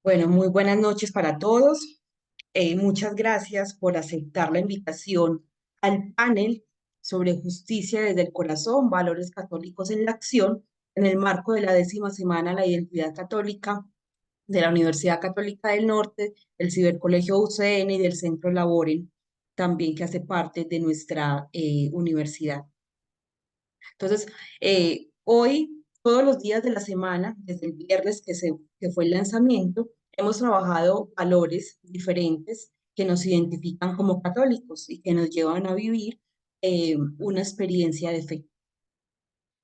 Bueno, muy buenas noches para todos. Muchas gracias por aceptar la invitación al panel sobre justicia desde el corazón, valores católicos en la acción, en el marco de la 10ª semana la identidad católica de la Universidad Católica del Norte, el Cibercolegio UCN y del Centro Laboren, también que hace parte de nuestra universidad. Entonces, hoy, todos los días de la semana, desde el viernes que fue el lanzamiento, hemos trabajado valores diferentes que nos identifican como católicos y que nos llevan a vivir una experiencia de fe.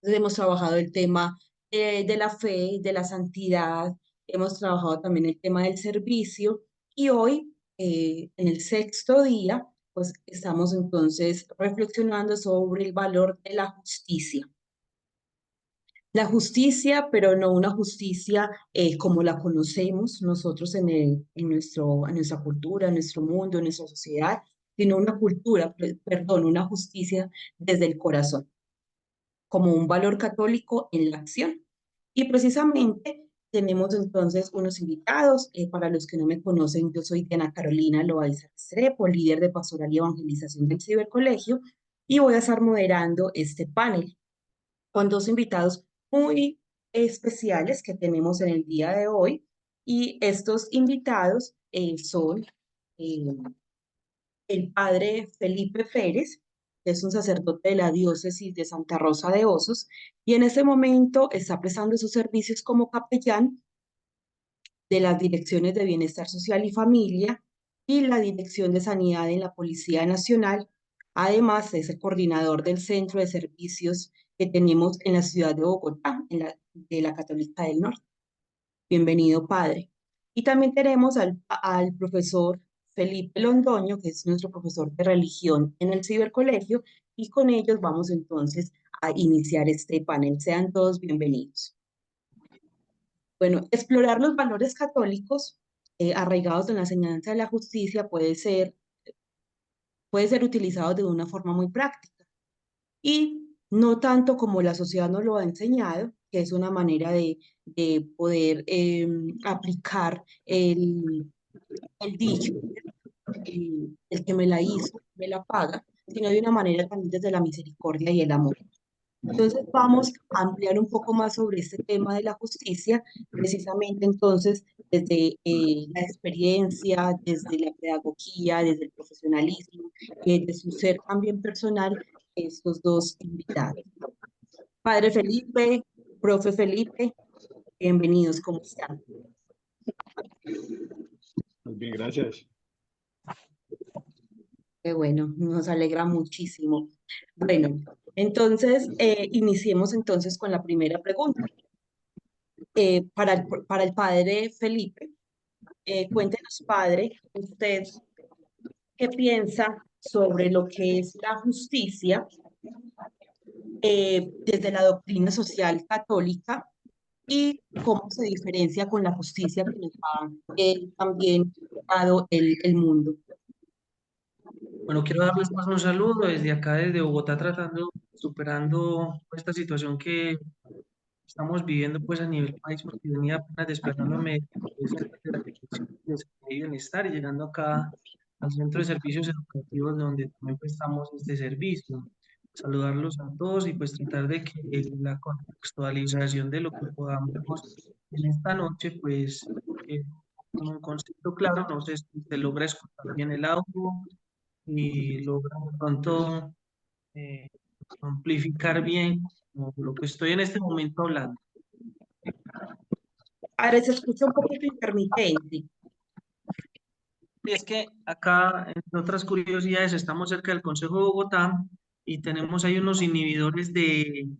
Entonces, hemos trabajado el tema de la fe, de la santidad, hemos trabajado también el tema del servicio y hoy, en el sexto día, pues estamos entonces reflexionando sobre el valor de la justicia. La justicia, pero no una justicia como la conocemos nosotros en nuestra cultura, en nuestro mundo, en nuestra sociedad, sino una cultura, perdón, una justicia desde el corazón, como un valor católico en la acción. Y precisamente tenemos entonces unos invitados. Para los que no me conocen, yo soy Diana Carolina Loaiza Restrepo, líder de Pastoral y Evangelización del Cibercolegio, y voy a estar moderando este panel con dos invitados muy especiales que tenemos en el día de hoy. Y estos invitados son eh, el padre Felipe Pérez, que es un sacerdote de la diócesis de Santa Rosa de Osos, y en este momento está prestando sus servicios como capellán de las direcciones de Bienestar Social y Familia y la Dirección de Sanidad en la Policía Nacional. Además, es el coordinador del centro de servicios que tenemos en la ciudad de Bogotá, de la Católica del Norte. Bienvenido, padre. Y también tenemos al profesor Felipe Londoño, que es nuestro profesor de religión en el cibercolegio, y con ellos vamos entonces a iniciar este panel. Sean todos bienvenidos. Bueno, explorar los valores católicos arraigados en la enseñanza de la justicia puede ser utilizado de una forma muy práctica y no tanto como la sociedad nos lo ha enseñado, que es una manera de poder aplicar el dicho, el que me la hizo, me la paga, sino de una manera también desde la misericordia y el amor. Entonces vamos a ampliar un poco más sobre este tema de la justicia, precisamente entonces desde la experiencia, desde la pedagogía, desde el profesionalismo, desde su ser también personal, estos dos invitados. Padre Felipe, profe Felipe, bienvenidos, ¿cómo están? Muy bien, gracias. Qué bueno, nos alegra muchísimo. Bueno, entonces iniciemos entonces con la primera pregunta. Para el padre Felipe, cuéntenos, padre, usted qué piensa sobre lo que es la justicia desde la doctrina social católica y cómo se diferencia con la justicia que nos ha también dado el mundo. Bueno, quiero darles más un saludo desde acá, desde Bogotá, superando esta situación que estamos viviendo pues a nivel país, porque venía apenas desplazándome cerca de la Dirección de Seguridad y Bienestar y llegando acá al Centro de Servicios Educativos donde también prestamos este servicio. Saludarlos a todos y pues tratar de que la contextualización de lo que podamos en esta noche pues con un concepto claro, no sé si se logra escuchar bien el audio y logra de pronto eh, amplificar bien lo que estoy en este momento hablando. Ahora se escucha un poquito intermitente. Y es que acá, entre otras curiosidades, estamos cerca del Consejo de Bogotá y tenemos ahí unos inhibidores de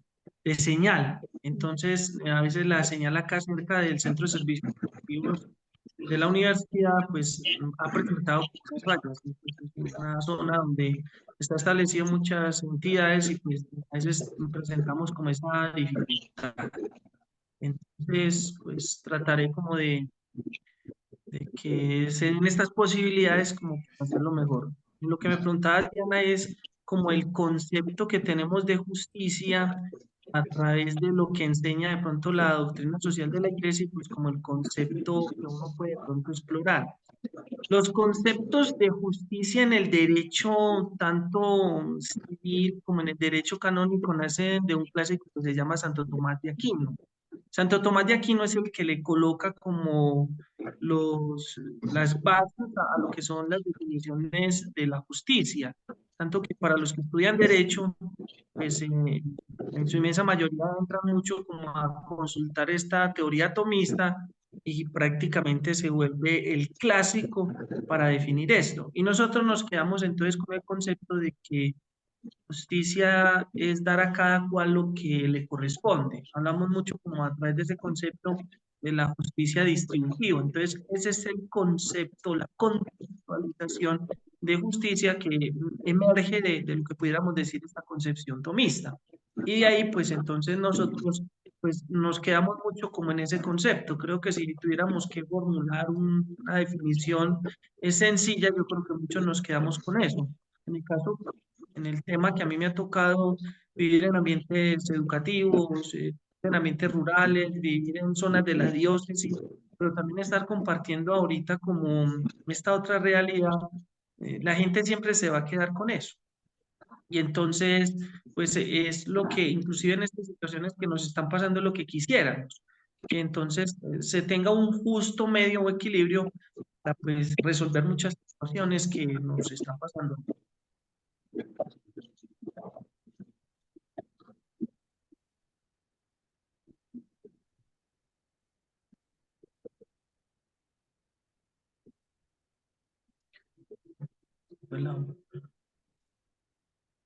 señal. Entonces, a veces la señal acá cerca del centro de servicios educativos de la universidad, pues ha presentado muchas fallas. Entonces, es una zona donde está establecido muchas entidades y pues a veces presentamos como esa dificultad. Entonces, pues trataré como de que se den estas posibilidades como para hacerlo mejor. Lo que me preguntaba Diana es como el concepto que tenemos de justicia a través de lo que enseña de pronto la doctrina social de la Iglesia y pues como el concepto que uno puede de pronto explorar. Los conceptos de justicia en el derecho, tanto civil como en el derecho canónico, nacen de un clásico que se llama Santo Tomás de Aquino. Santo Tomás de Aquino es el que le coloca como las bases a lo que son las definiciones de la justicia. Tanto que para los que estudian derecho, pues en su inmensa mayoría entran mucho como a consultar esta teoría atomista y prácticamente se vuelve el clásico para definir esto. Y nosotros nos quedamos entonces con el concepto de que justicia es dar a cada cual lo que le corresponde. Hablamos mucho como a través de ese concepto de la justicia distributiva. Entonces, ese es el concepto, la contextualización de justicia que emerge de lo que pudiéramos decir esta concepción tomista. Y de ahí, pues entonces nosotros pues nos quedamos mucho como en ese concepto. Creo que si tuviéramos que formular una definición es sencilla, yo creo que muchos nos quedamos con eso. En el caso, en el tema que a mí me ha tocado vivir en ambientes educativos, en ambientes rurales, vivir en zonas de la diócesis, pero también estar compartiendo ahorita como esta otra realidad, la gente siempre se va a quedar con eso. Y entonces, pues es lo que, inclusive en estas situaciones que nos están pasando, lo que quisiéramos, que entonces se tenga un justo medio o equilibrio para pues, resolver muchas situaciones que nos están pasando.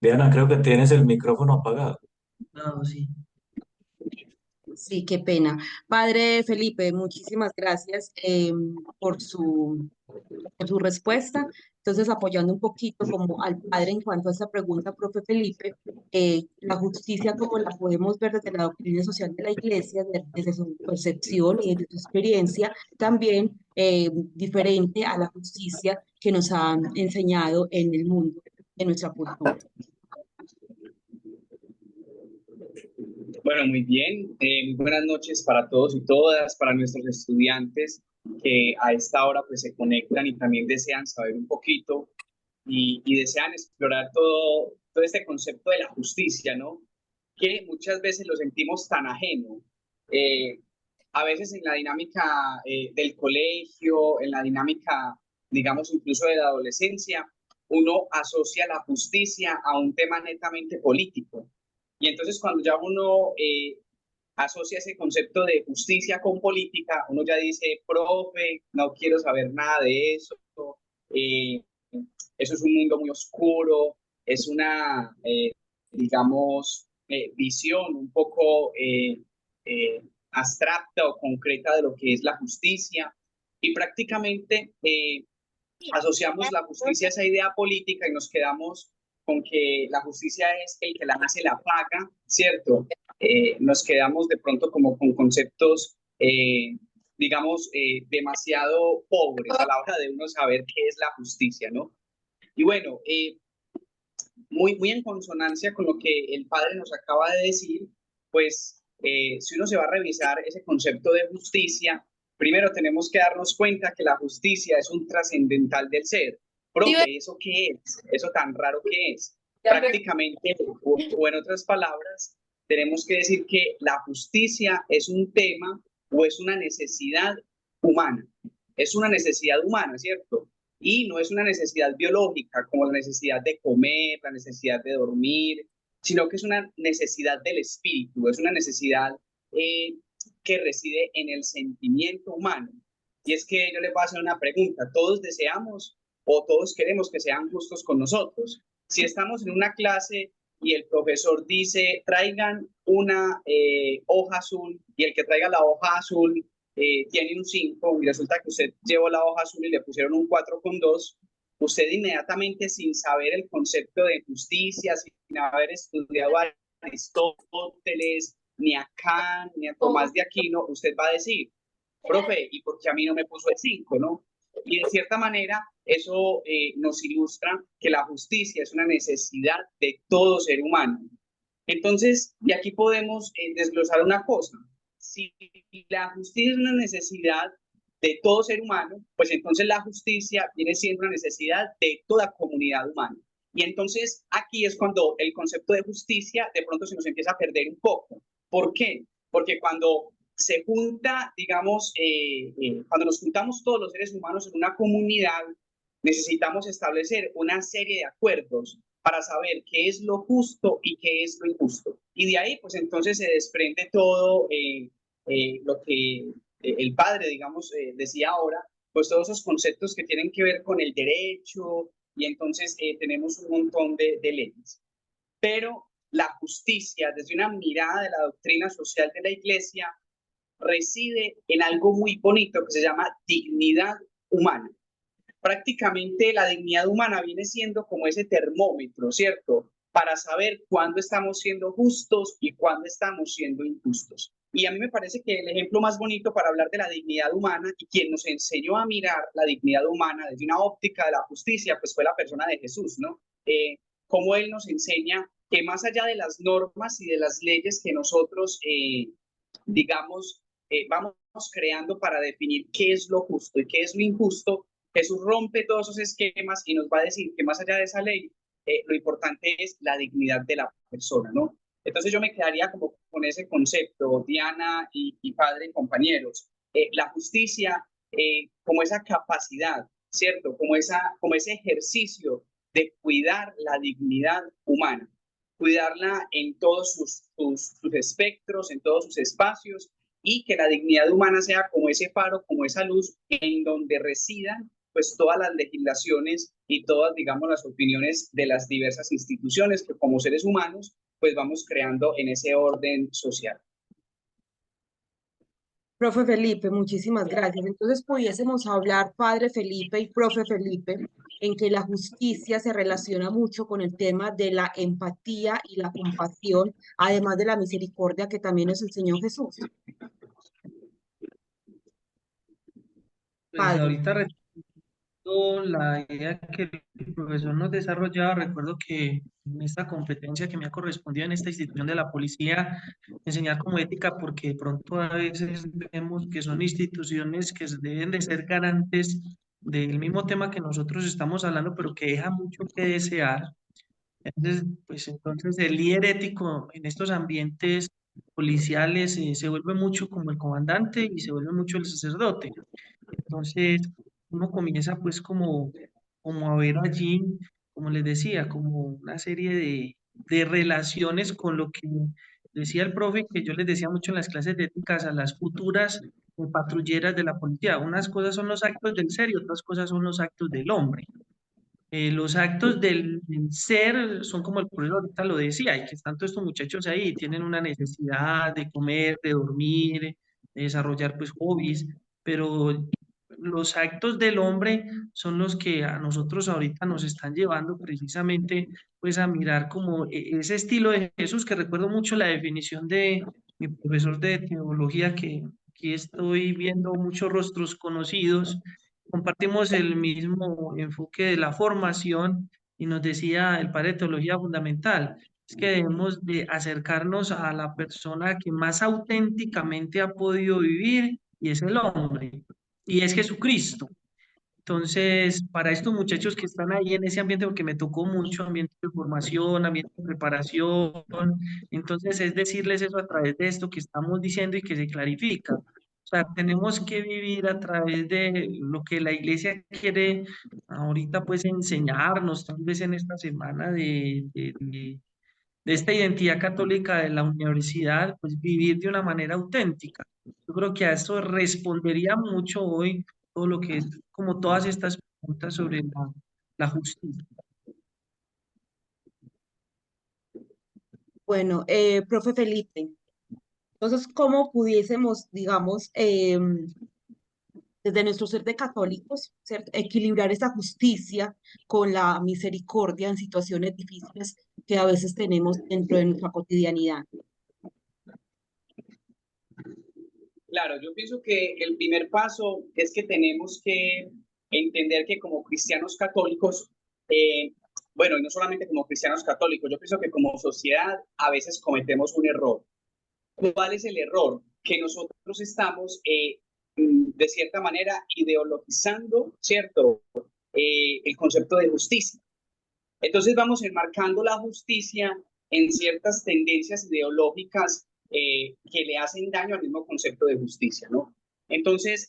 Diana, creo que tienes el micrófono apagado. No, sí. Sí, qué pena. Padre Felipe, muchísimas gracias por su respuesta. Entonces, apoyando un poquito como al padre en cuanto a esta pregunta, profe Felipe, la justicia como la podemos ver desde la doctrina social de la Iglesia, desde su percepción y desde su experiencia, también diferente a la justicia que nos han enseñado en el mundo, en nuestra cultura. Bueno, muy bien. Muy buenas noches para todos y todas, para nuestros estudiantes que a esta hora pues se conectan y también desean saber un poquito y desean explorar todo este concepto de la justicia, ¿no? Que muchas veces lo sentimos tan ajeno. Eh, a veces en la dinámica del colegio, en la dinámica, digamos, incluso de la adolescencia, uno asocia la justicia a un tema netamente político. Y entonces cuando ya uno asocia ese concepto de justicia con política, uno ya dice, profe, no quiero saber nada de eso, eh, eso es un mundo muy oscuro, es una, digamos, visión un poco abstracta o concreta de lo que es la justicia. Y prácticamente asociamos la justicia a esa idea política y nos quedamos con que la justicia es el que la hace la paga, ¿cierto? Nos quedamos de pronto como con conceptos, digamos, demasiado pobres a la hora de uno saber qué es la justicia, ¿no? Y bueno, muy en consonancia con lo que el padre nos acaba de decir, pues si uno se va a revisar ese concepto de justicia, primero tenemos que darnos cuenta que la justicia es un trascendental del ser. Profe, ¿eso qué es? ¿Eso tan raro que es? Prácticamente, o en otras palabras, tenemos que decir que la justicia es un tema o es una necesidad humana. Es una necesidad humana, ¿cierto? Y no es una necesidad biológica como la necesidad de comer, la necesidad de dormir, sino que es una necesidad del espíritu, es una necesidad que reside en el sentimiento humano. Y es que yo le voy a hacer una pregunta, ¿todos deseamos o todos queremos que sean justos con nosotros? Si estamos en una clase y el profesor dice, traigan una hoja azul, y el que traiga la hoja azul tiene un 5 y resulta que usted llevó la hoja azul y le pusieron un 4,2, usted inmediatamente sin saber el concepto de justicia, sin haber estudiado a Aristóteles, ni a Kant, ni a Tomás de Aquino, usted va a decir, profe, ¿y por qué a mí no me puso el 5, no? Y de cierta manera eso nos ilustra que la justicia es una necesidad de todo ser humano. Entonces, de aquí podemos desglosar una cosa. Si la justicia es una necesidad de todo ser humano, pues entonces la justicia viene siendo una necesidad de toda comunidad humana. Y entonces aquí es cuando el concepto de justicia de pronto se nos empieza a perder un poco. ¿Por qué? Porque cuando se junta, digamos, cuando nos juntamos todos los seres humanos en una comunidad, necesitamos establecer una serie de acuerdos para saber qué es lo justo y qué es lo injusto. Y de ahí, pues entonces se desprende todo lo que el padre, digamos, decía ahora, pues todos esos conceptos que tienen que ver con el derecho, y entonces tenemos un montón de leyes. Pero la justicia, desde una mirada de la doctrina social de la Iglesia, reside en algo muy bonito que se llama dignidad humana. Prácticamente la dignidad humana viene siendo como ese termómetro, ¿cierto? Para saber cuándo estamos siendo justos y cuándo estamos siendo injustos. Y a mí me parece que el ejemplo más bonito para hablar de la dignidad humana y quien nos enseñó a mirar la dignidad humana desde una óptica de la justicia, pues fue la persona de Jesús, ¿no? Cómo él nos enseña que más allá de las normas y de las leyes que nosotros, digamos, vamos creando para definir qué es lo justo y qué es lo injusto, Jesús rompe todos esos esquemas y nos va a decir que más allá de esa ley, lo importante es la dignidad de la persona, ¿no? Entonces yo me quedaría como con ese concepto, Diana y padre, compañeros, la justicia como esa capacidad, ¿cierto? Como ese ejercicio de cuidar la dignidad humana, cuidarla en todos sus espectros, en todos sus espacios, y que la dignidad humana sea como ese faro, como esa luz en donde residan pues todas las legislaciones y todas, digamos, las opiniones de las diversas instituciones que como seres humanos pues vamos creando en ese orden social. Profe Felipe, muchísimas gracias. Entonces, pudiésemos hablar, padre Felipe y profe Felipe, en que la justicia se relaciona mucho con el tema de la empatía y la compasión, además de la misericordia que también nos enseñó Jesús. Pues Padre. ahorita retomando la idea que el profesor nos desarrollaba, recuerdo que en esta competencia que me ha correspondido en esta institución de la policía, enseñar como ética, porque de pronto a veces vemos que son instituciones que deben de ser garantes del mismo tema que nosotros estamos hablando, pero que deja mucho que desear. Entonces, pues entonces el líder ético en estos ambientes policiales se vuelve mucho como el comandante y se vuelve mucho el sacerdote. Entonces, uno comienza pues como a ver allí, como les decía, como una serie de relaciones con lo que decía el profe, que yo les decía mucho en las clases de éticas a las futuras patrulleras de la policía. Unas cosas son los actos del ser y otras cosas son los actos del hombre. Los actos del ser son como el profesor ahorita lo decía, y que están todos estos muchachos ahí, tienen una necesidad de comer, de dormir, de desarrollar pues hobbies, pero los actos del hombre son los que a nosotros ahorita nos están llevando precisamente pues a mirar como ese estilo de Jesús, que recuerdo mucho la definición de mi profesor de teología, que aquí estoy viendo muchos rostros conocidos. Compartimos el mismo enfoque de la formación y nos decía el padre de teología fundamental, es que debemos de acercarnos a la persona que más auténticamente ha podido vivir y es el hombre, y es Jesucristo. Entonces, para estos muchachos que están ahí en ese ambiente, porque me tocó mucho ambiente de formación, ambiente de preparación, entonces es decirles eso a través de esto que estamos diciendo y que se clarifica. O sea, tenemos que vivir a través de lo que la iglesia quiere ahorita pues enseñarnos, tal vez en esta semana de esta identidad católica de la universidad, pues vivir de una manera auténtica. Yo creo que a esto respondería mucho hoy todo lo que es como todas estas preguntas sobre la justicia. Bueno, profe Felipe, entonces, ¿cómo pudiésemos, digamos, desde nuestro ser de católicos, ¿cierto? Equilibrar esa justicia con la misericordia en situaciones difíciles que a veces tenemos dentro de nuestra cotidianidad? Claro, yo pienso que el primer paso es que tenemos que entender que como cristianos católicos bueno, y no solamente como cristianos católicos, yo pienso que como sociedad a veces cometemos un error. ¿Cuál es el error? Que nosotros estamos, de cierta manera, ideologizando, ¿cierto? El concepto de justicia. Entonces vamos enmarcando la justicia en ciertas tendencias ideológicas que le hacen daño al mismo concepto de justicia, ¿no? Entonces,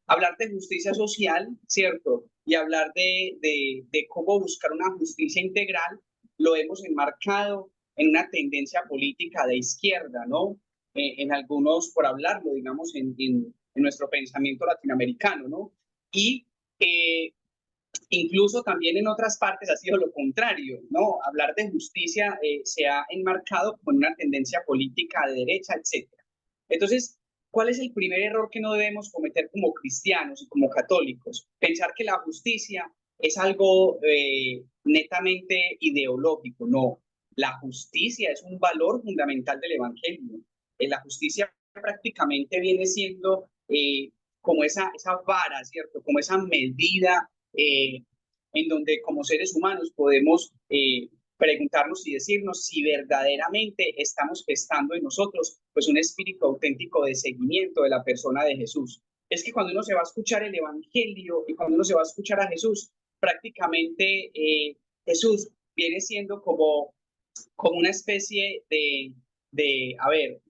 hablar de justicia social, ¿cierto? Y hablar de cómo buscar una justicia integral, lo hemos enmarcado en una tendencia política de izquierda, ¿no? En algunos, por hablarlo, digamos, en nuestro pensamiento latinoamericano, ¿no? Y incluso también en otras partes ha sido lo contrario, ¿no? Hablar de justicia se ha enmarcado con una tendencia política de derecha, etc. Entonces, ¿cuál es el primer error que no debemos cometer como cristianos y como católicos? Pensar que la justicia es algo netamente ideológico. No, la justicia es un valor fundamental del Evangelio. La justicia prácticamente viene siendo como esa vara, ¿cierto? Como esa medida en donde como seres humanos podemos preguntarnos y decirnos si verdaderamente estamos gestando en nosotros pues un espíritu auténtico de seguimiento de la persona de Jesús. Es que cuando uno se va a escuchar el Evangelio y cuando uno se va a escuchar a Jesús, prácticamente Jesús viene siendo como una especie a ver,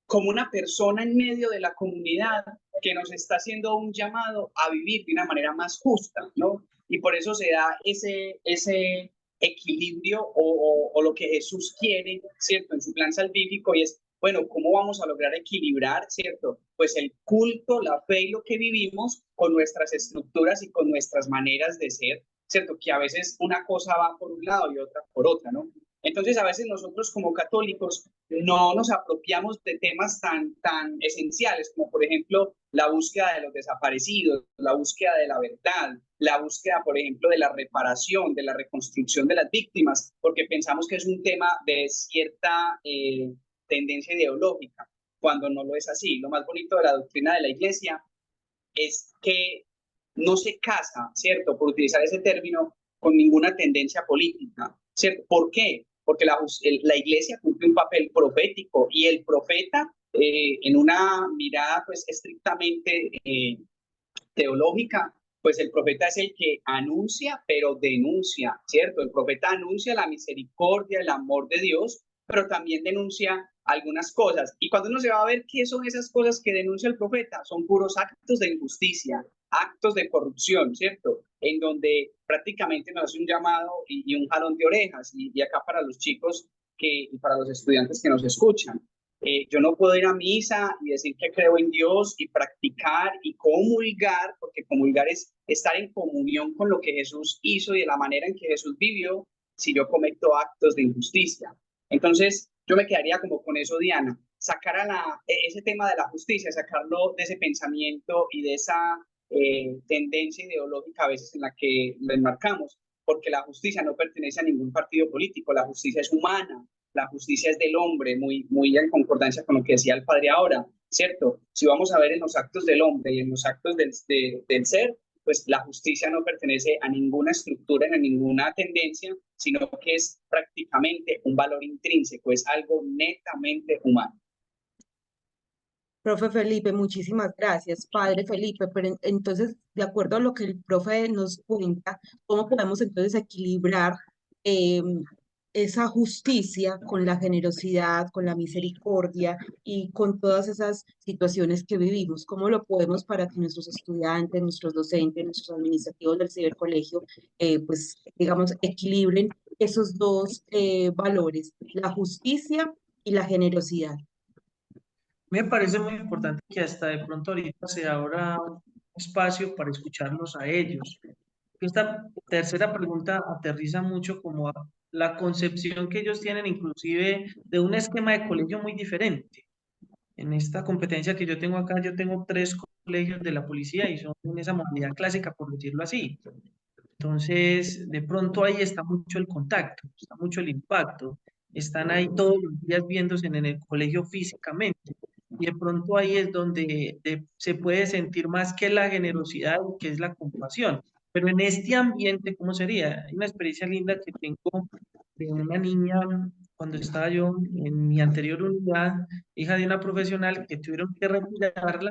como una persona en medio de la comunidad que nos está haciendo un llamado a vivir de una manera más justa, ¿no? Y por eso se da ese equilibrio o lo que Jesús quiere, ¿cierto? En su plan salvífico y es, bueno, ¿cómo vamos a lograr equilibrar, ¿cierto? Pues el culto, la fe y lo que vivimos con nuestras estructuras y con nuestras maneras de ser, ¿cierto? Que a veces una cosa va por un lado y otra por otra, ¿no? Entonces, a veces nosotros como católicos no nos apropiamos de temas tan esenciales como, por ejemplo, la búsqueda de los desaparecidos, la búsqueda de la verdad, la búsqueda, por ejemplo, de la reparación, de la reconstrucción de las víctimas, porque pensamos que es un tema de cierta tendencia ideológica, cuando no lo es así. Lo más bonito de la doctrina de la Iglesia es que no se casa, ¿cierto?, por utilizar ese término, con ninguna tendencia política, ¿cierto? ¿Por qué? Porque la Iglesia cumple un papel profético y el profeta, en una mirada pues estrictamente teológica, pues el profeta es el que anuncia, pero denuncia, ¿cierto? El profeta anuncia la misericordia, el amor de Dios, pero también denuncia algunas cosas. Y cuando uno se va a ver qué son esas cosas que denuncia el profeta, son puros actos de injusticia, actos de corrupción, ¿cierto? En donde prácticamente nos hace un llamado y un jalón de orejas. Y acá para los chicos y para los estudiantes que nos escuchan, yo no puedo ir a misa y decir que creo en Dios y practicar y comulgar, porque comulgar es estar en comunión con lo que Jesús hizo y de la manera en que Jesús vivió, si yo cometo actos de injusticia. Entonces, yo me quedaría como con eso, Diana, sacar ese tema de la justicia, sacarlo de ese pensamiento y de esa tendencia ideológica a veces en la que lo enmarcamos, porque la justicia no pertenece a ningún partido político, la justicia es humana, la justicia es del hombre, muy en concordancia con lo que decía el padre ahora, ¿cierto? Si vamos a ver en los actos del hombre y en los actos del ser, pues la justicia no pertenece a ninguna estructura, ni a ninguna tendencia, sino que es prácticamente un valor intrínseco, es algo netamente humano. Profe Felipe, muchísimas gracias, padre Felipe. Pero entonces, de acuerdo a lo que el profe nos cuenta, ¿cómo podemos entonces equilibrar eh, esa justicia con la generosidad, con la misericordia y con todas esas situaciones que vivimos? ¿Cómo lo podemos para que nuestros estudiantes, nuestros docentes, nuestros administrativos del cibercolegio, pues, digamos, equilibren esos dos valores, la justicia y la generosidad? Me parece muy importante que hasta de pronto ahorita se abra un espacio para escucharlos a ellos. Esta tercera pregunta aterriza mucho como a la concepción que ellos tienen inclusive de un esquema de colegio muy diferente. En esta competencia que yo tengo acá, yo tengo 3 colegios de la policía y son en esa modalidad clásica, por decirlo así. Entonces, de pronto ahí está mucho el contacto, está mucho el impacto. Están ahí todos los días viéndose en el colegio físicamente. Y de pronto ahí es donde se puede sentir más que la generosidad, que es la compasión, Pero en este ambiente, ¿cómo sería? Hay una experiencia linda que tengo de una niña cuando estaba yo en mi anterior unidad, hija de una profesional que tuvieron que retirarla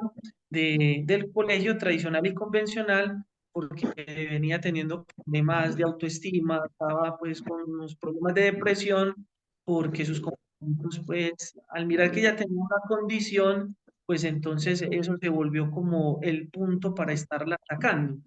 del colegio tradicional y convencional porque venía teniendo problemas de autoestima, estaba pues con unos problemas de depresión porque sus compañeros pues al mirar que ella tenía una condición, pues entonces eso se volvió como el punto para estarla atacando.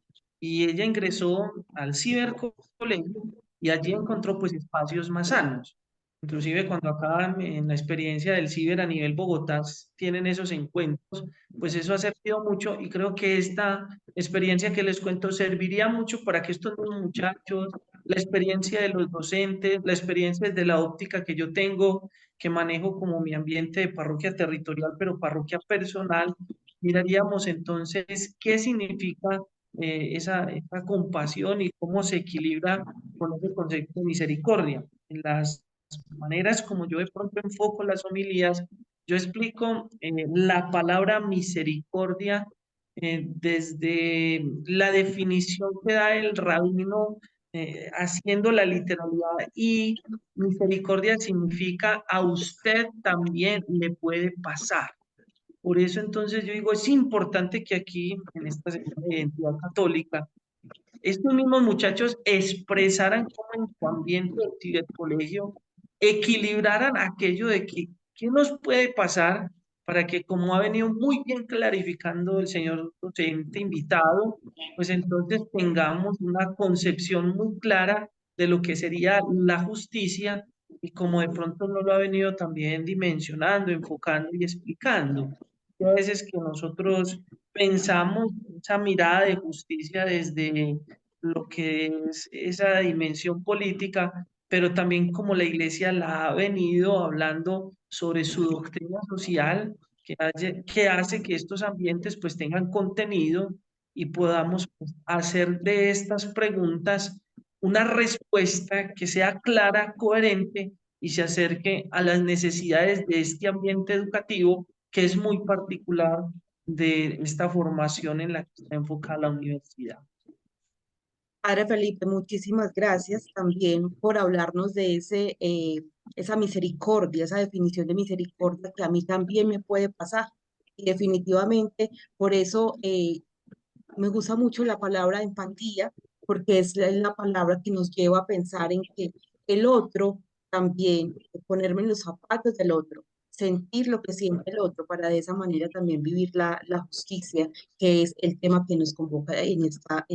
Y ella ingresó al cibercolegio y allí encontró pues espacios más sanos. Inclusive cuando acá en la experiencia del ciber a nivel Bogotá tienen esos encuentros, pues eso ha servido mucho y creo que esta experiencia que les cuento serviría mucho para que estos muchachos, la experiencia de los docentes, la experiencia desde la óptica que yo tengo, que manejo como mi ambiente de parroquia territorial, pero parroquia personal, miraríamos entonces qué significa esa compasión y cómo se equilibra con ese concepto de misericordia. En las maneras como yo de pronto enfoco las homilías, yo explico la palabra misericordia desde la definición que da el rabino haciendo la literalidad y misericordia significa a usted también le puede pasar. Por eso entonces yo digo, es importante que aquí, en esta semana de identidad católica, estos mismos muchachos expresaran como en su ambiente del colegio, equilibraran aquello de que, ¿qué nos puede pasar para que, como ha venido muy bien clarificando el señor docente invitado, pues entonces tengamos una concepción muy clara de lo que sería la justicia y como de pronto no lo ha venido también dimensionando, enfocando y explicando? Y a veces que nosotros pensamos esa mirada de justicia desde lo que es esa dimensión política, pero también como la iglesia la ha venido hablando sobre su doctrina social, que hace que estos ambientes pues tengan contenido y podamos pues, hacer de estas preguntas una respuesta que sea clara, coherente y se acerque a las necesidades de este ambiente educativo que es muy particular de esta formación en la que está enfocada la universidad. Padre Felipe, muchísimas gracias también por hablarnos de esa misericordia, esa definición de misericordia que a mí también me puede pasar. Y definitivamente, por eso me gusta mucho la palabra empatía, porque es la palabra que nos lleva a pensar en que el otro también, ponerme en los zapatos del otro, sentir lo que siente el otro, para de esa manera también vivir la justicia, que es el tema que nos convoca en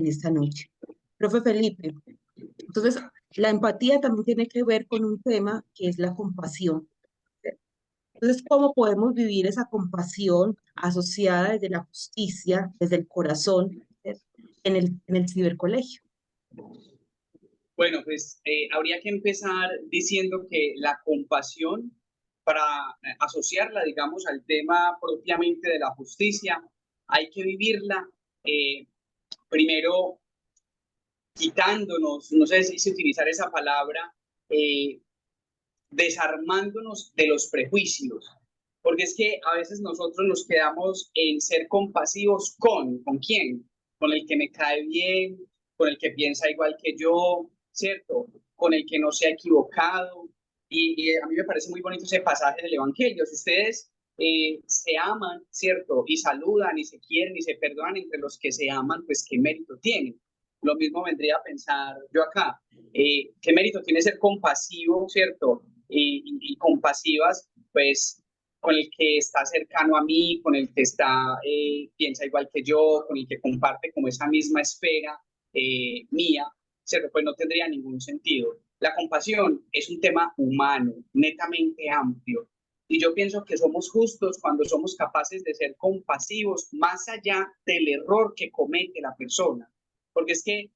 esta noche. Profe Felipe, entonces la empatía también tiene que ver con un tema que es la compasión. Entonces, ¿cómo podemos vivir esa compasión asociada desde la justicia, desde el corazón, en el cibercolegio? Bueno, pues habría que empezar diciendo que la compasión, para asociarla, digamos, al tema propiamente de la justicia, hay que vivirla primero quitándonos, no sé si utilizar esa palabra, desarmándonos de los prejuicios. Porque es que a veces nosotros nos quedamos en ser compasivos ¿con quién? Con el que me cae bien, con el que piensa igual que yo, ¿cierto? Con el que no se ha equivocado. Y a mí me parece muy bonito ese pasaje del Evangelio. Si ustedes se aman, ¿cierto? Y saludan y se quieren y se perdonan entre los que se aman, pues qué mérito tienen. Lo mismo vendría a pensar yo acá. ¿Qué mérito tiene ser compasivo, ¿cierto? Y compasivas, pues con el que está cercano a mí, con el que está, piensa igual que yo, con el que comparte como esa misma esfera mía, ¿cierto? Pues no tendría ningún sentido. La compasión es un tema humano, netamente amplio. Y yo pienso que somos justos cuando somos capaces de ser compasivos más allá del error que comete la persona. Porque es que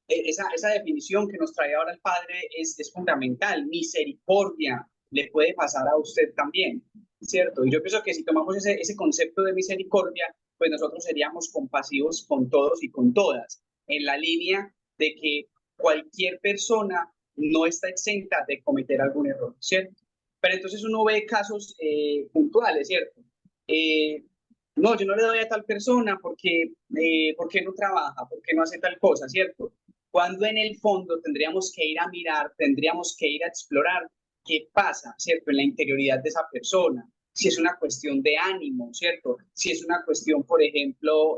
esa definición que nos trae ahora el Padre es fundamental. Misericordia le puede pasar a usted también, ¿cierto? Y yo pienso que si tomamos ese concepto de misericordia, pues nosotros seríamos compasivos con todos y con todas, en la línea de que cualquier persona no está exenta de cometer algún error, ¿cierto? Pero entonces uno ve casos puntuales, ¿cierto? no, yo no le doy a tal persona porque no trabaja, porque no hace tal cosa, ¿cierto? Cuando en el fondo tendríamos que ir a mirar, tendríamos que ir a explorar qué pasa, ¿cierto? En la interioridad de esa persona, si es una cuestión de ánimo, ¿cierto? Si es una cuestión, por ejemplo,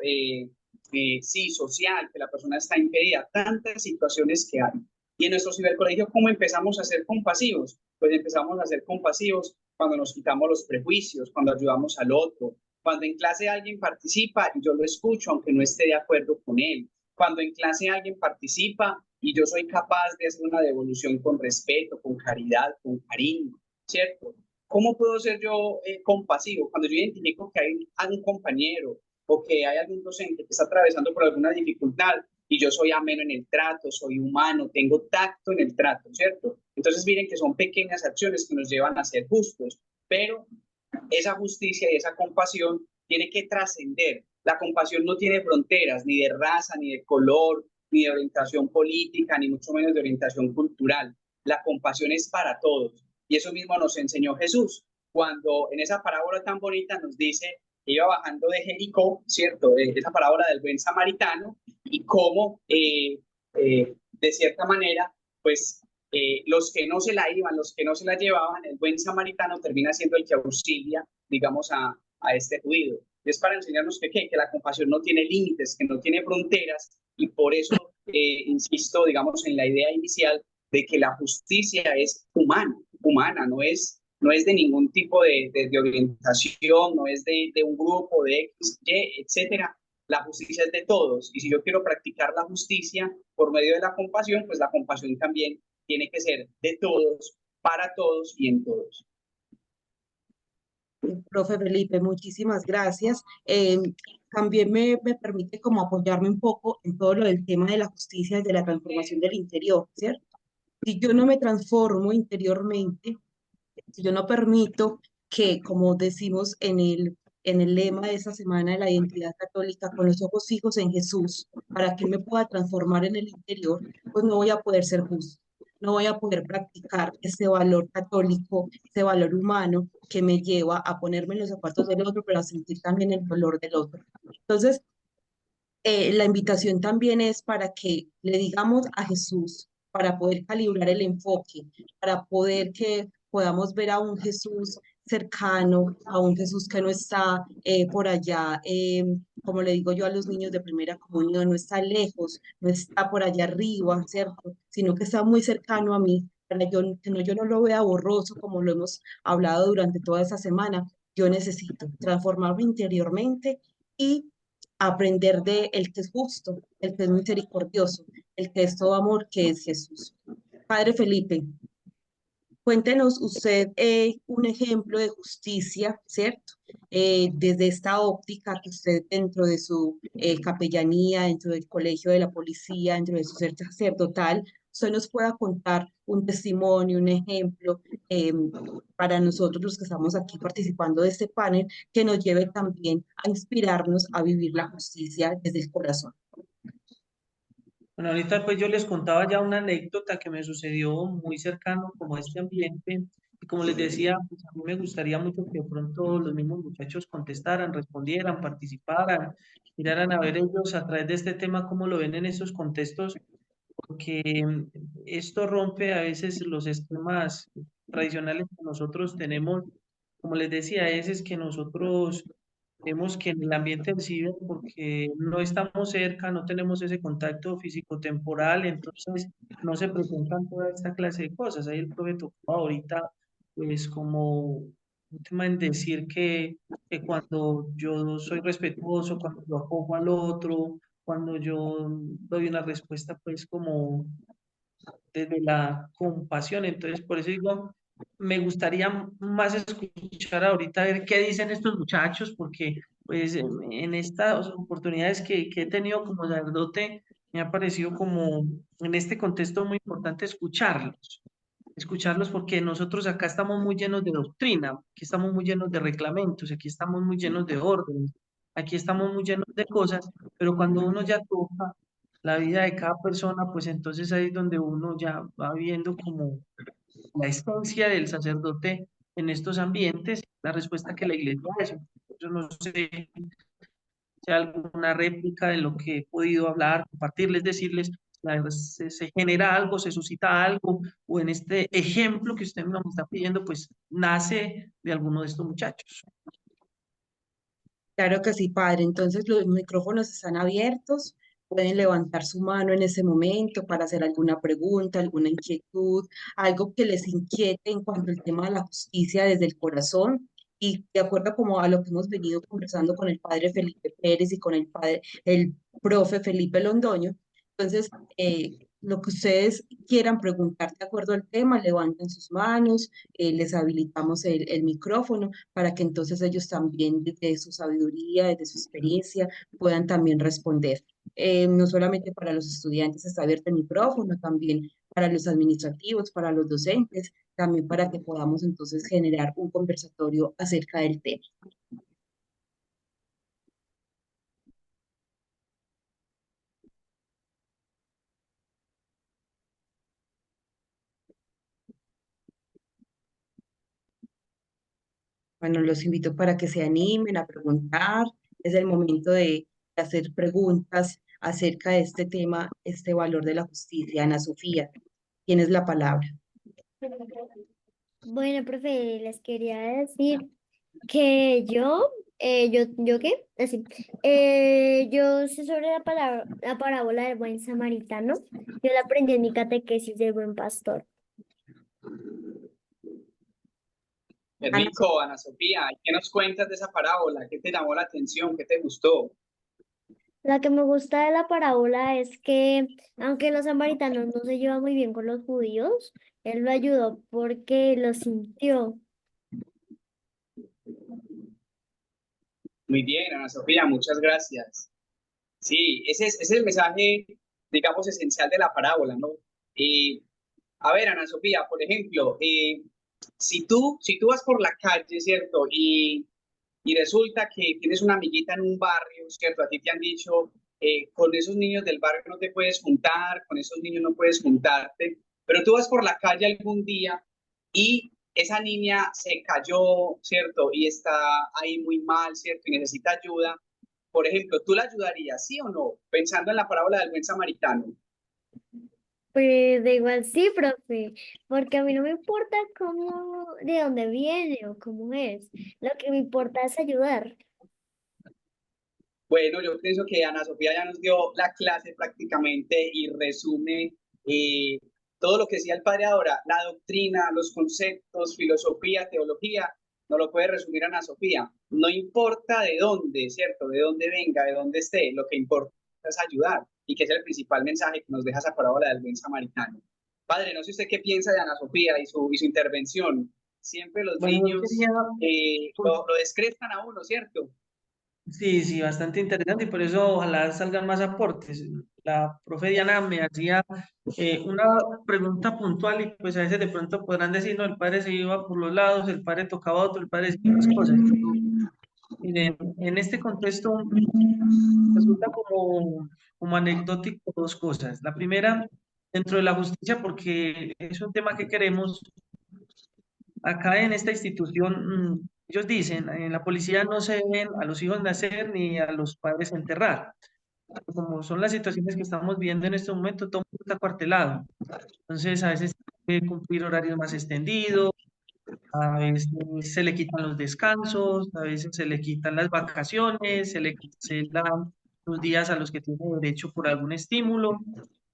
sí, social, que la persona está impedida, tantas situaciones que hay. Y en nuestro cibercolegio, ¿cómo empezamos a ser compasivos? Pues empezamos a ser compasivos cuando nos quitamos los prejuicios, cuando ayudamos al otro, cuando en clase alguien participa y yo lo escucho aunque no esté de acuerdo con él, cuando en clase alguien participa y yo soy capaz de hacer una devolución con respeto, con caridad, con cariño, ¿cierto? ¿Cómo puedo ser yo compasivo? Cuando yo identifico que hay algún compañero o que hay algún docente que está atravesando por alguna dificultad y yo soy ameno en el trato, soy humano, tengo tacto en el trato, ¿cierto? Entonces miren que son pequeñas acciones que nos llevan a ser justos, pero esa justicia y esa compasión tiene que trascender. La compasión no tiene fronteras, ni de raza, ni de color, ni de orientación política, ni mucho menos de orientación cultural. La compasión es para todos. Y eso mismo nos enseñó Jesús, cuando en esa parábola tan bonita nos dice que iba bajando de Jericó, ¿cierto? Esa parábola del buen samaritano, y cómo, de cierta manera, pues los que no se la iban, los que no se la llevaban, el buen samaritano termina siendo el que auxilia, digamos, a este judío. Es para enseñarnos que la compasión no tiene límites, que no tiene fronteras, y por eso insisto, digamos, en la idea inicial de que la justicia es humana, no es de ningún tipo de orientación, no es de un grupo, de X, Y, etcétera. La justicia es de todos, y si yo quiero practicar la justicia por medio de la compasión, pues la compasión también tiene que ser de todos, para todos y en todos. Profe Felipe, muchísimas gracias. También me permite como apoyarme un poco en todo lo del tema de la justicia y de la transformación del interior, ¿cierto? Si yo no me transformo interiormente, si yo no permito que, como decimos en el lema de esta semana de la identidad católica, con los ojos fijos en Jesús, para que me pueda transformar en el interior, pues no voy a poder ser justo, no voy a poder practicar ese valor católico, ese valor humano que me lleva a ponerme en los zapatos del otro, pero a sentir también el dolor del otro. Entonces, la invitación también es para que le digamos a Jesús, para poder calibrar el enfoque, para poder que podamos ver a un Jesús cercano, a un Jesús que no está por allá, como le digo yo a los niños de primera comunión, no está lejos, no está por allá arriba, ¿cierto? Sino que está muy cercano a mí, para yo no lo vea borroso como lo hemos hablado durante toda esa semana. Yo necesito transformarme interiormente y aprender de el que es justo, el que es misericordioso, el que es todo amor, que es Jesús. Padre Felipe, cuéntenos usted un ejemplo de justicia, ¿cierto? Desde esta óptica que usted dentro de su capellanía, dentro del colegio de la policía, dentro de su ser sacerdotal, usted nos pueda contar un testimonio, un ejemplo para nosotros los que estamos aquí participando de este panel, que nos lleve también a inspirarnos a vivir la justicia desde el corazón. Bueno, ahorita pues yo les contaba ya una anécdota que me sucedió muy cercano como a este ambiente. Y como les decía, pues a mí me gustaría mucho que de pronto los mismos muchachos contestaran, respondieran, participaran, miraran a ver ellos a través de este tema cómo lo ven en esos contextos, porque esto rompe a veces los esquemas tradicionales que nosotros tenemos. Como les decía, es que nosotros vemos que en el ambiente del ciber, porque no estamos cerca, no tenemos ese contacto físico-temporal, entonces no se presentan toda esta clase de cosas. Ahí el profe tocó ahorita, pues como un tema en decir que cuando yo soy respetuoso, cuando yo acojo al otro, cuando yo doy una respuesta pues como desde la compasión. Entonces, por eso digo, me gustaría más escuchar ahorita a ver qué dicen estos muchachos, porque pues en estas oportunidades que he tenido como sacerdote, me ha parecido como en este contexto muy importante escucharlos porque nosotros acá estamos muy llenos de doctrina, aquí estamos muy llenos de reglamentos, aquí estamos muy llenos de órdenes, aquí estamos muy llenos de cosas, pero cuando uno ya toca la vida de cada persona, pues entonces ahí es donde uno ya va viendo como la esencia del sacerdote en estos ambientes, la respuesta que la iglesia da eso. Yo no sé si hay alguna réplica de lo que he podido hablar, compartirles, decirles, se genera algo, se suscita algo, o en este ejemplo que usted nos está pidiendo, pues nace de alguno de estos muchachos. Claro que sí, padre. Entonces los micrófonos están abiertos. Pueden levantar su mano en ese momento para hacer alguna pregunta, alguna inquietud, algo que les inquiete en cuanto al tema de la justicia desde el corazón. Y de acuerdo como a lo que hemos venido conversando con el padre Felipe Pérez y con el profe Felipe Londoño, entonces lo que ustedes quieran preguntar de acuerdo al tema, levanten sus manos, les habilitamos el micrófono para que entonces ellos también desde su sabiduría, desde su experiencia, puedan también responder. No solamente para los estudiantes está abierto el micrófono, también para los administrativos, para los docentes, también para que podamos entonces generar un conversatorio acerca del tema. Bueno, los invito para que se animen a preguntar. Es el momento de hacer preguntas acerca de este tema, este valor de la justicia. Ana Sofía, tienes la palabra. Bueno, profe, les quería decir que ¿yo qué? Así, yo sé sobre la parábola del buen samaritano. Yo la aprendí en mi catequesis del buen pastor. Qué Ana, rico, Ana Sofía. ¿Qué nos cuentas de esa parábola? ¿Qué te llamó la atención? ¿Qué te gustó? La que me gusta de la parábola es que, aunque los samaritanos no se llevan muy bien con los judíos, él lo ayudó porque lo sintió. Muy bien, Ana Sofía, muchas gracias. Sí, ese es el mensaje, digamos, esencial de la parábola, ¿no? A ver, Ana Sofía, por ejemplo, si tú vas por la calle, ¿cierto? Y resulta que tienes una amiguita en un barrio, ¿cierto? A ti te han dicho, con esos niños del barrio no te puedes juntar, con esos niños no puedes juntarte, pero tú vas por la calle algún día y esa niña se cayó, ¿cierto? Y está ahí muy mal, ¿cierto? Y necesita ayuda. Por ejemplo, ¿tú la ayudarías, sí o no? Pensando en la parábola del buen samaritano. Pues da igual sí, profe, porque a mí no me importa de dónde viene o cómo es. Lo que me importa es ayudar. Bueno, yo pienso que Ana Sofía ya nos dio la clase prácticamente y resume eh, todo lo que decía el padre ahora, la doctrina, los conceptos, filosofía, teología, no lo puede resumir Ana Sofía. No importa de dónde, ¿cierto? De dónde venga, de dónde esté, lo que importa es ayudar y que es el principal mensaje que nos deja esa parábola del buen samaritano. Padre, no sé usted qué piensa de Ana Sofía y su intervención. Siempre los Bueno, yo niños quería, lo descrestan a uno, ¿cierto? sí, sí, bastante interesante y por eso ojalá salgan más aportes. La profe Diana me hacía una pregunta puntual y pues a veces de pronto podrán decir, no, el padre se iba por los lados, el padre tocaba otro, el padre decía unas cosas. Pero, miren, en este contexto resulta como anecdótico dos cosas. La primera, dentro de la justicia, porque es un tema que queremos. Acá en esta institución, ellos dicen, en la policía no se ven a los hijos nacer ni a los padres enterrar. Como son las situaciones que estamos viendo en este momento, todo el mundo está cuartelado. Entonces, a veces tiene que cumplir horarios más extendidos, a veces se le quitan los descansos, a veces se le quitan las vacaciones, se le cancelan los días a los que tiene derecho por algún estímulo.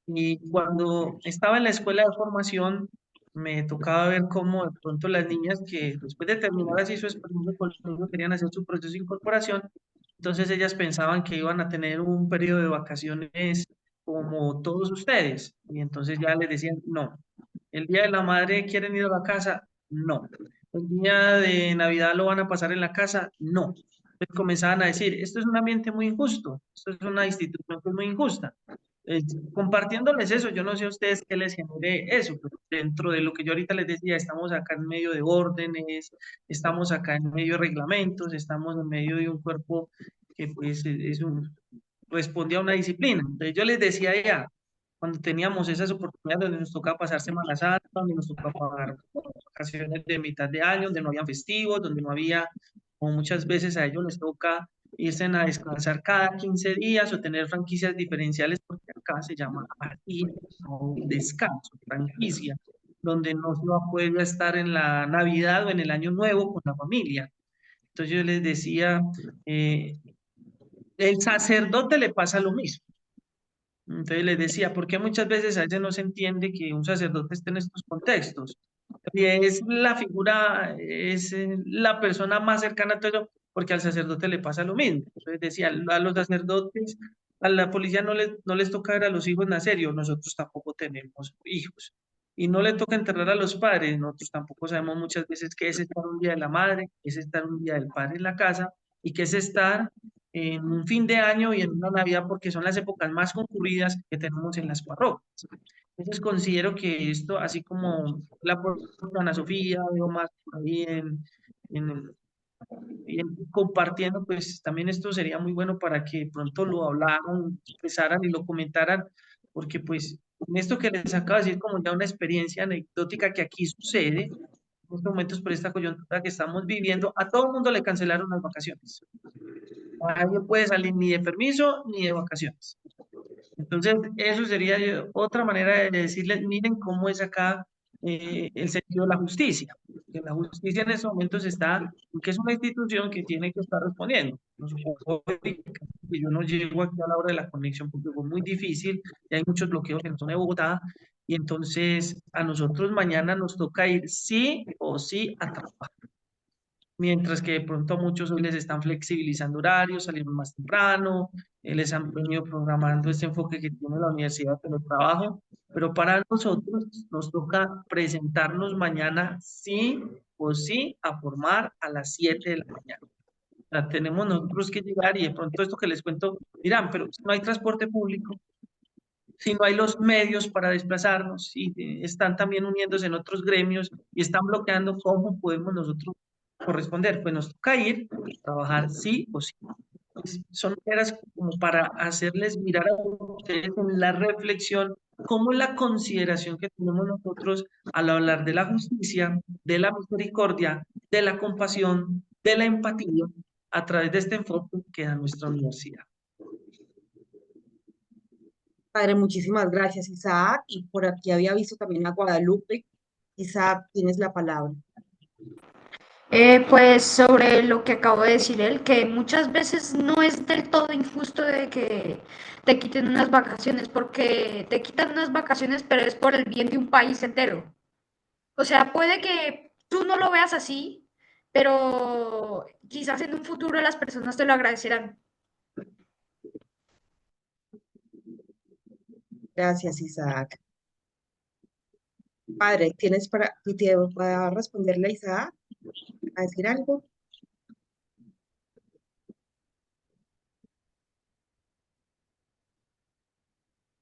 Y cuando estaba en la escuela de formación, me tocaba ver cómo de pronto las niñas que después de terminar así su experiencia conmigo querían hacer su proceso de incorporación, entonces ellas pensaban que iban a tener un periodo de vacaciones como todos ustedes. Y entonces ya les decían, no, el día de la madre quieren ir a la casa, no. El día de Navidad lo van a pasar en la casa, no. Entonces comenzaban a decir, esto es un ambiente muy injusto, esto es una institución que es muy injusta. Compartiéndoles eso, yo no sé a ustedes qué les genere eso, pero dentro de lo que yo ahorita les decía, estamos acá en medio de órdenes, estamos acá en medio de reglamentos, estamos en medio de un cuerpo que pues responde a una disciplina. Entonces yo les decía ya, cuando teníamos esas oportunidades donde nos tocaba pasar Semana Santa, donde nos tocaba pagar vacaciones de mitad de año, donde no había festivos, donde no había como muchas veces a ellos les toca irse a descansar cada 15 días o tener franquicias diferenciales, porque acá se llama así, o descanso, franquicia, donde no se va a poder estar en la Navidad o en el Año Nuevo con la familia. Entonces yo les decía, el sacerdote le pasa lo mismo. Entonces les decía, ¿por qué muchas veces a veces no se entiende que un sacerdote esté en estos contextos? Y es la figura, es la persona más cercana a todo eso, porque al sacerdote le pasa lo mismo. Entonces decía, a los sacerdotes, a la policía no les toca ver a los hijos nacer, y nosotros tampoco tenemos hijos. Y no le toca enterrar a los padres, nosotros tampoco sabemos muchas veces qué es estar un día de la madre, qué es estar un día del padre en la casa, y qué es estar en un fin de año y en una Navidad, porque son las épocas más concurridas que tenemos en las parroquias. Entonces considero que esto, así como la por Ana Sofía, veo más por ahí en, compartiendo, pues también esto sería muy bueno para que pronto lo hablaran, expresaran y lo comentaran, porque pues en esto que les acabo de decir como ya una experiencia anecdótica que aquí sucede, en estos momentos por esta coyuntura que estamos viviendo, a todo el mundo le cancelaron las vacaciones. Nadie puede salir ni de permiso ni de vacaciones. Entonces, eso sería otra manera de decirles, miren cómo es acá el sentido de la justicia. Que la justicia en estos momentos está, que es una institución que tiene que estar respondiendo. No supongo que yo no llego aquí a la hora de la conexión porque fue muy difícil y hay muchos bloqueos en la zona de Bogotá. Y entonces a nosotros mañana nos toca ir sí o sí a trabajar. Mientras que de pronto a muchos hoy les están flexibilizando horarios, saliendo más temprano, les han venido programando este enfoque que tiene la universidad de trabajo, pero para nosotros nos toca presentarnos mañana sí o sí a formar a las 7 de la mañana. O sea, tenemos nosotros que llegar y de pronto esto que les cuento, dirán, pero si no hay transporte público, si no hay los medios para desplazarnos, y están también uniéndose en otros gremios y están bloqueando, ¿cómo podemos nosotros corresponder? Pues nos toca ir, trabajar sí o sí. Pues son maneras como para hacerles mirar a ustedes en la reflexión cómo la consideración que tenemos nosotros al hablar de la justicia, de la misericordia, de la compasión, de la empatía, a través de este enfoque que da nuestra universidad. Padre, muchísimas gracias, Isaac. Y por aquí había visto también a Guadalupe. Isaac, tienes la palabra. Pues sobre lo que acabo de decir él, que muchas veces no es del todo injusto de que te quiten unas vacaciones, porque te quitan unas vacaciones, pero es por el bien de un país entero. O sea, puede que tú no lo veas así, pero quizás en un futuro las personas te lo agradecerán. Gracias, Isaac. Padre, ¿tienes para responderle a Isaac? ¿A decir algo?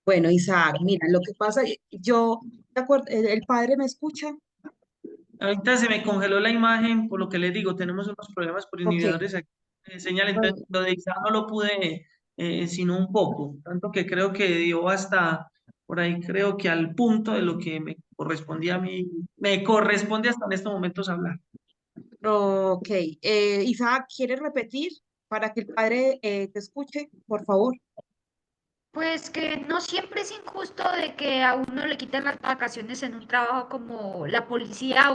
Bueno, Isaac, mira, lo que pasa, yo, ¿de acuerdo? ¿El padre me escucha? Ahorita se me congeló la imagen, por lo que les digo, tenemos unos problemas por Ok, inhibidores aquí de señal, entonces bueno, lo de Isaac no lo pude, sino un poco, tanto que creo que dio hasta, por ahí creo que al punto de lo que me correspondía a mí, me corresponde hasta en estos momentos hablar. ok. Isaac, ¿quieres repetir para que el padre te escuche, por favor? Pues que no siempre es injusto de que a uno le quiten las vacaciones en un trabajo como la policía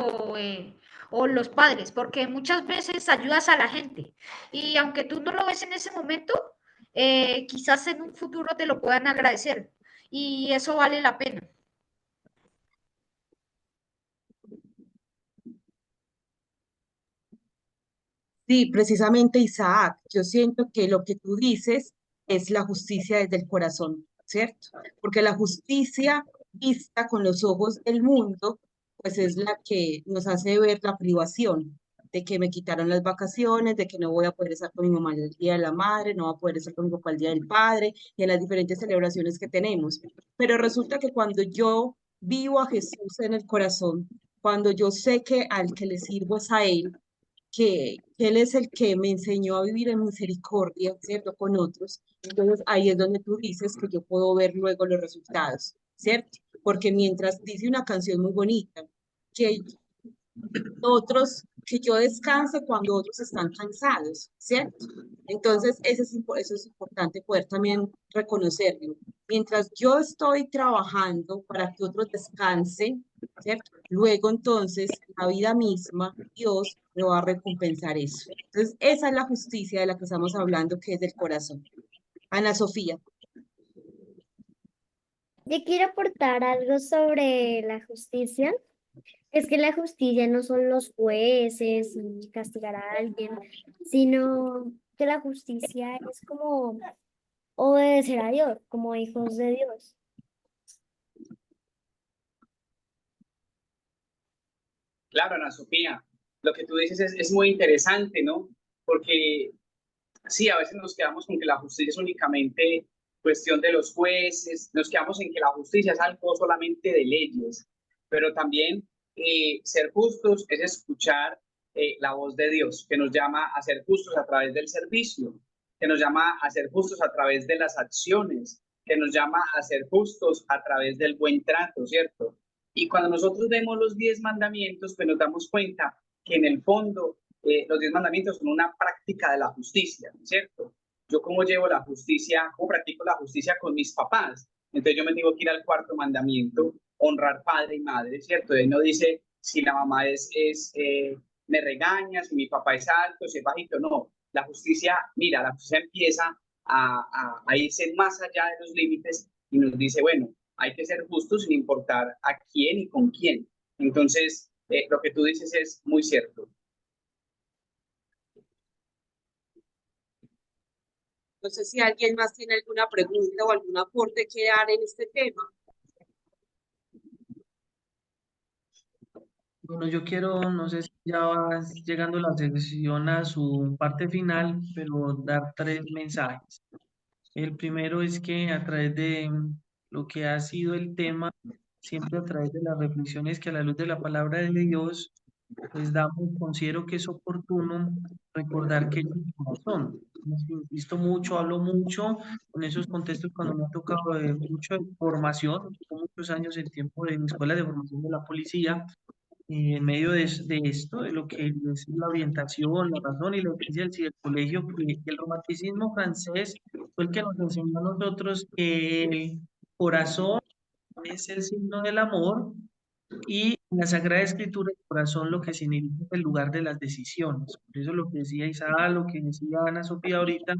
o los padres, porque muchas veces ayudas a la gente y aunque tú no lo ves en ese momento, quizás en un futuro te lo puedan agradecer y eso vale la pena. Sí, precisamente, Isaac, yo siento que lo que tú dices es la justicia desde el corazón, ¿cierto? Porque la justicia vista con los ojos del mundo, pues es la que nos hace ver la privación de que me quitaron las vacaciones, de que no voy a poder estar con mi mamá el día de la madre, no voy a poder estar con mi papá el día del padre y en las diferentes celebraciones que tenemos. Pero resulta que cuando yo vivo a Jesús en el corazón, cuando yo sé que al que le sirvo es a Él, que Él es el que me enseñó a vivir en misericordia, ¿cierto? Con otros. Entonces ahí es donde tú dices que yo puedo ver luego los resultados, ¿cierto? Porque mientras dice una canción muy bonita, que otros que yo descanse cuando otros están cansados, ¿cierto? Entonces, eso es importante poder también reconocerlo. Mientras yo estoy trabajando para que otros descansen, ¿cierto? Luego entonces la vida misma, Dios, me va a recompensar eso. Entonces, esa es la justicia de la que estamos hablando, que es del corazón. Ana Sofía. Yo quiero aportar algo sobre la justicia. Es que la justicia no son los jueces y castigar a alguien, sino que la justicia es como obedecer a Dios, como hijos de Dios. Claro, Ana Sofía, lo que tú dices es muy interesante, ¿no? Porque sí, a veces nos quedamos con que la justicia es únicamente cuestión de los jueces, nos quedamos en que la justicia es algo solamente de leyes, pero también ser justos es escuchar la voz de Dios, que nos llama a ser justos a través del servicio, que nos llama a ser justos a través de las acciones, que nos llama a ser justos a través del buen trato, ¿cierto? Y cuando nosotros vemos los 10 mandamientos, pues nos damos cuenta que en el fondo los 10 mandamientos son una práctica de la justicia, ¿cierto? Yo cómo llevo la justicia, cómo practico la justicia con mis papás. Entonces yo me tengo que ir al cuarto mandamiento, honrar padre y madre, ¿cierto? Él no dice si la mamá me regaña, si mi papá es alto, si es bajito, no. La justicia, mira, la justicia empieza a irse más allá de los límites y nos dice, bueno, hay que ser justos sin importar a quién y con quién. Entonces, lo que tú dices es muy cierto. No sé si alguien más tiene alguna pregunta o algún aporte que dar en este tema. Bueno, yo quiero, no sé si ya va llegando la sesión a su parte final, pero dar 3 mensajes. El primero es que a través de lo que ha sido el tema, siempre a través de las reflexiones que a la luz de la palabra de Dios, pues damos, considero que es oportuno recordar que es mi corazón. Insisto mucho, hablo mucho en esos contextos cuando me ha tocado mucho de formación, tengo muchos años en tiempo de mi escuela de formación de la policía, en medio de esto, de lo que es la orientación, la razón y la esencia del colegio, que el romanticismo francés fue el que nos enseñó a nosotros que el corazón es el signo del amor y en la Sagrada Escritura el corazón lo que significa es el lugar de las decisiones. Por eso lo que decía Isabel, lo que decía Ana Sofía ahorita,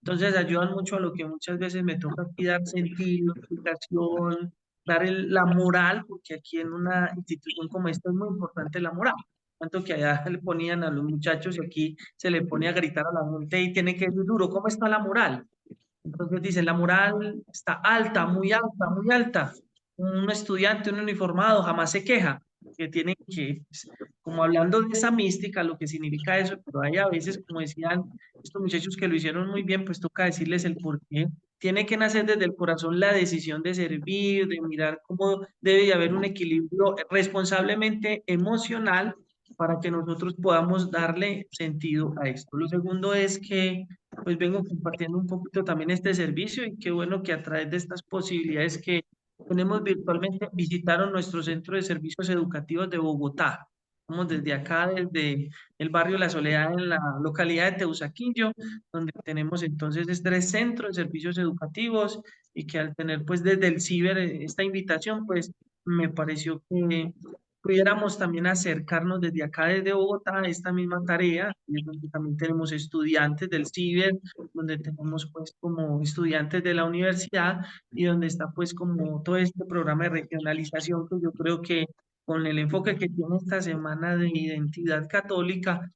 entonces ayudan mucho a lo que muchas veces me toca aquí dar sentido, explicación, dar la moral, porque aquí en una institución como esta es muy importante la moral. Tanto que allá le ponían a los muchachos y aquí se le pone a gritar a la gente y tiene que decir duro, ¿cómo está la moral? Entonces dicen, la moral está alta, muy alta, muy alta. Un estudiante, un uniformado jamás se queja, que tienen que, pues, como hablando de esa mística, lo que significa eso, pero hay a veces, como decían estos muchachos que lo hicieron muy bien, pues toca decirles el por qué. Tiene que nacer desde el corazón la decisión de servir, de mirar cómo debe de haber un equilibrio responsablemente emocional para que nosotros podamos darle sentido a esto. Lo segundo es que pues vengo compartiendo un poquito también este servicio y qué bueno que a través de estas posibilidades que tenemos virtualmente visitaron nuestro centro de servicios educativos de Bogotá. Estamos desde acá, desde el barrio La Soledad, en la localidad de Teusaquillo, donde tenemos entonces 3 centros de servicios educativos y que al tener pues desde el ciber esta invitación, pues me pareció que pudiéramos también acercarnos desde acá, desde Bogotá, a esta misma tarea, y es donde también tenemos estudiantes del ciber, donde tenemos pues como estudiantes de la universidad y donde está pues como todo este programa de regionalización que yo creo que con el enfoque que tiene esta semana de identidad católica,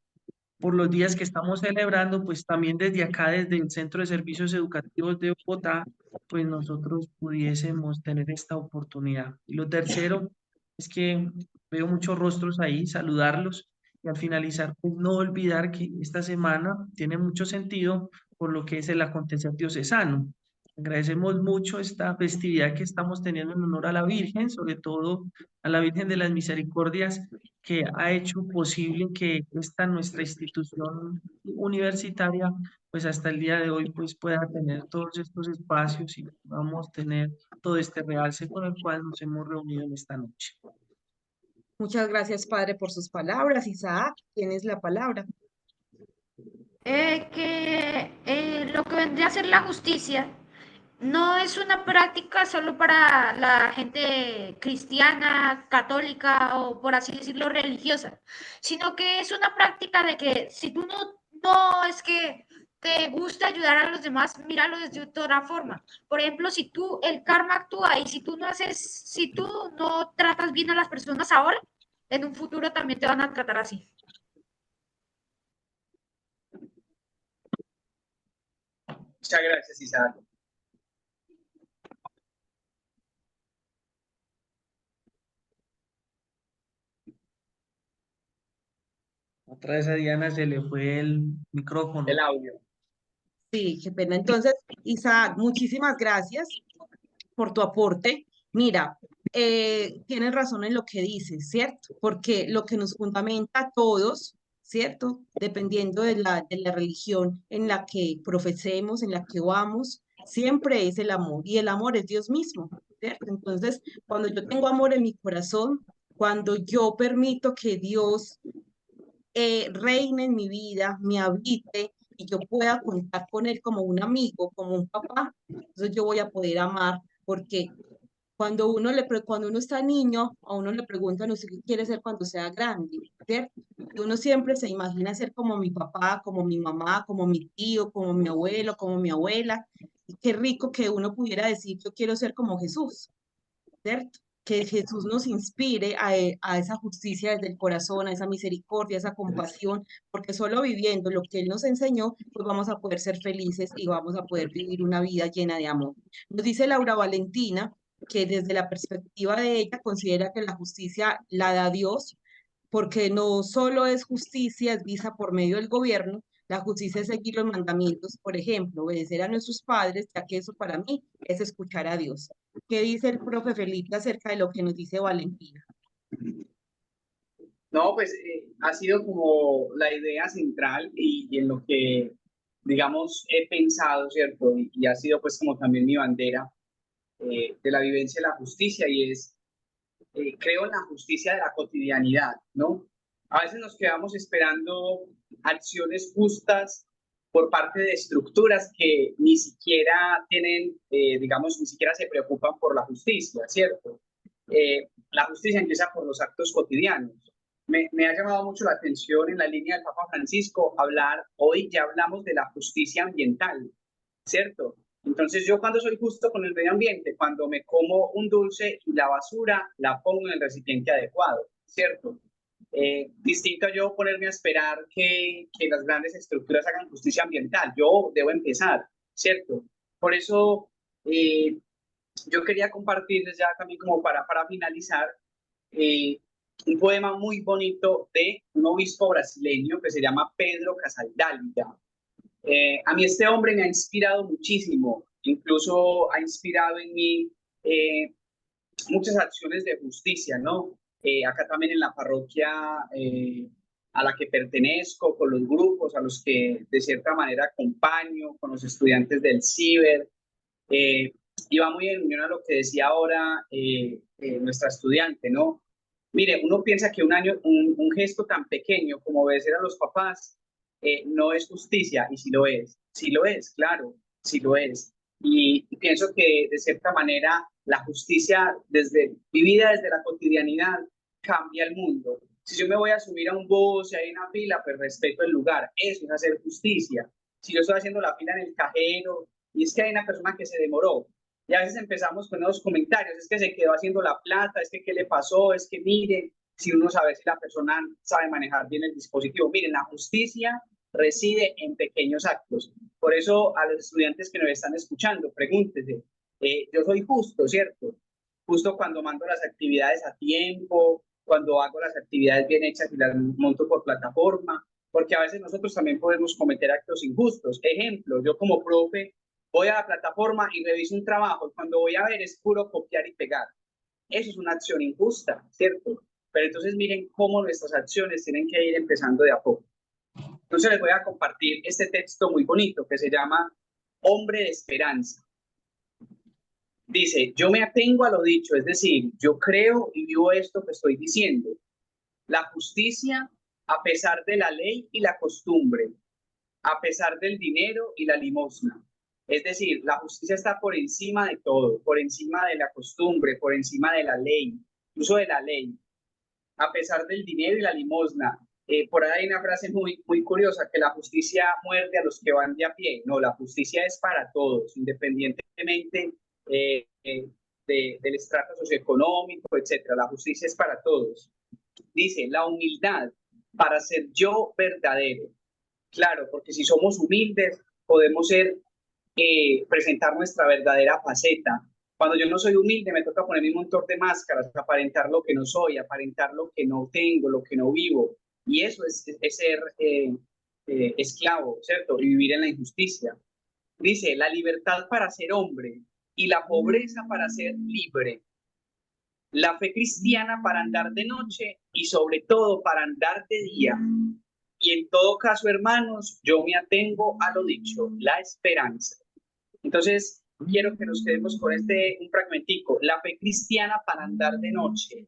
por los días que estamos celebrando, pues también desde acá, desde el Centro de Servicios Educativos de Bogotá, pues nosotros pudiésemos tener esta oportunidad. Y lo tercero es que veo muchos rostros ahí, saludarlos y al finalizar, pues no olvidar que esta semana tiene mucho sentido por lo que es el acontecer diocesano. Agradecemos mucho esta festividad que estamos teniendo en honor a la Virgen, sobre todo a la Virgen de las Misericordias, que ha hecho posible que esta nuestra institución universitaria, pues hasta el día de hoy, pues pueda tener todos estos espacios y podamos tener todo este realce con el cual nos hemos reunido en esta noche. Muchas gracias, Padre, por sus palabras. Isaac, tienes la palabra. Lo que vendría a ser la justicia no es una práctica solo para la gente cristiana, católica o por así decirlo religiosa, sino que es una práctica de que si tú no es que te gusta ayudar a los demás, míralo desde otra forma. Por ejemplo, si tú, el karma actúa y si tú no tratas bien a las personas ahora, en un futuro también te van a tratar así. Muchas gracias, Isaac. Otra vez a Diana se le fue el micrófono. El audio. Sí, qué pena. Entonces, Isaac, muchísimas gracias por tu aporte. Mira, tienes razón en lo que dices, ¿cierto? Porque lo que nos fundamenta a todos, ¿cierto? Dependiendo de la religión en la que profesemos, en la que vamos, siempre es el amor. Y el amor es Dios mismo, ¿cierto? Entonces, cuando yo tengo amor en mi corazón, cuando yo permito que Dios reine en mi vida, me habite y yo pueda contar con él como un amigo, como un papá, entonces yo voy a poder amar, porque cuando uno está niño, a uno le preguntan, ¿usted qué quiere ser cuando sea grande? ¿Cierto? Y uno siempre se imagina ser como mi papá, como mi mamá, como mi tío, como mi abuelo, como mi abuela. Y qué rico que uno pudiera decir, yo quiero ser como Jesús, ¿cierto? Que Jesús nos inspire a esa justicia desde el corazón, a esa misericordia, a esa compasión, porque solo viviendo lo que Él nos enseñó, pues vamos a poder ser felices y vamos a poder vivir una vida llena de amor. Nos dice Laura Valentina que desde la perspectiva de ella considera que la justicia la da Dios, porque no solo es justicia, es vista por medio del gobierno, la justicia es seguir los mandamientos, por ejemplo, obedecer a nuestros padres, ya que eso para mí es escuchar a Dios. ¿Qué dice el profe Felipe acerca de lo que nos dice Valentina? No, pues ha sido como la idea central y en lo que, digamos, he pensado, ¿cierto? Y ha sido pues como también mi bandera de la vivencia de la justicia y es, creo en la justicia de la cotidianidad, ¿no? A veces nos quedamos esperando acciones justas por parte de estructuras que ni siquiera tienen, digamos, ni siquiera se preocupan por la justicia, ¿cierto? La justicia empieza por los actos cotidianos. Me ha llamado mucho la atención en la línea del Papa Francisco hablar, hoy ya hablamos de la justicia ambiental, ¿cierto? Entonces yo cuando soy justo con el medio ambiente, cuando me como un dulce y la basura la pongo en el recipiente adecuado, ¿cierto? Distinto a yo ponerme a esperar que las grandes estructuras hagan justicia ambiental. Yo debo empezar, ¿cierto? Por eso yo quería compartirles ya también como para finalizar un poema muy bonito de un obispo brasileño que se llama Pedro Casaldávila. A mí este hombre me ha inspirado muchísimo, incluso ha inspirado en mí muchas acciones de justicia, ¿no? Acá también en la parroquia a la que pertenezco, con los grupos a los que de cierta manera acompaño, con los estudiantes del CIBER, y va muy en unión a lo que decía ahora nuestra estudiante, ¿no? Mire, uno piensa que un gesto tan pequeño como obedecer a los papás no es justicia, y sí lo es, claro, sí lo es. Y pienso que de cierta manera la justicia vivida desde la cotidianidad cambia el mundo. Si yo me voy a subir a un bus y hay una fila, pues respeto el lugar, eso es hacer justicia. Si yo estoy haciendo la fila en el cajero y es que hay una persona que se demoró, y a veces empezamos con los comentarios, es que se quedó haciendo la plata, es que qué le pasó, es que miren, si uno sabe si la persona sabe manejar bien el dispositivo. Miren, la justicia reside en pequeños actos. Por eso a los estudiantes que nos están escuchando, pregúntense, yo soy justo, ¿cierto? Justo cuando mando las actividades a tiempo, cuando hago las actividades bien hechas y las monto por plataforma, porque a veces nosotros también podemos cometer actos injustos. Ejemplo, yo como profe voy a la plataforma y reviso un trabajo y cuando voy a ver es puro copiar y pegar. Eso es una acción injusta, ¿cierto? Pero entonces miren cómo nuestras acciones tienen que ir empezando de a poco. Entonces les voy a compartir este texto muy bonito que se llama Hombre de Esperanza. Dice, yo me atengo a lo dicho, es decir, yo creo y vivo esto que estoy diciendo. la justicia a pesar de la ley y la costumbre, a pesar del dinero y la limosna. Es decir, la justicia está por encima de todo, por encima de la costumbre, por encima de la ley, incluso de la ley, a pesar del dinero y la limosna. Por ahí hay una frase muy curiosa, que la justicia muerde a los que van de a pie. No, la justicia es para todos, independientemente del estrato socioeconómico, etcétera. La justicia es para todos. Dice, la humildad para ser yo verdadero. Claro, porque si somos humildes, podemos presentar nuestra verdadera faceta. Cuando yo no soy humilde, me toca poner un montón de máscaras, aparentar lo que no soy, aparentar lo que no tengo, lo que no vivo. Y eso es ser esclavo, ¿cierto? Y vivir en la injusticia. Dice, la libertad para ser hombre y la pobreza para ser libre. La fe cristiana para andar de noche y sobre todo para andar de día. Y en todo caso, hermanos, yo me atengo a lo dicho, la esperanza. Entonces, quiero que nos quedemos con un fragmentico. La fe cristiana para andar de noche.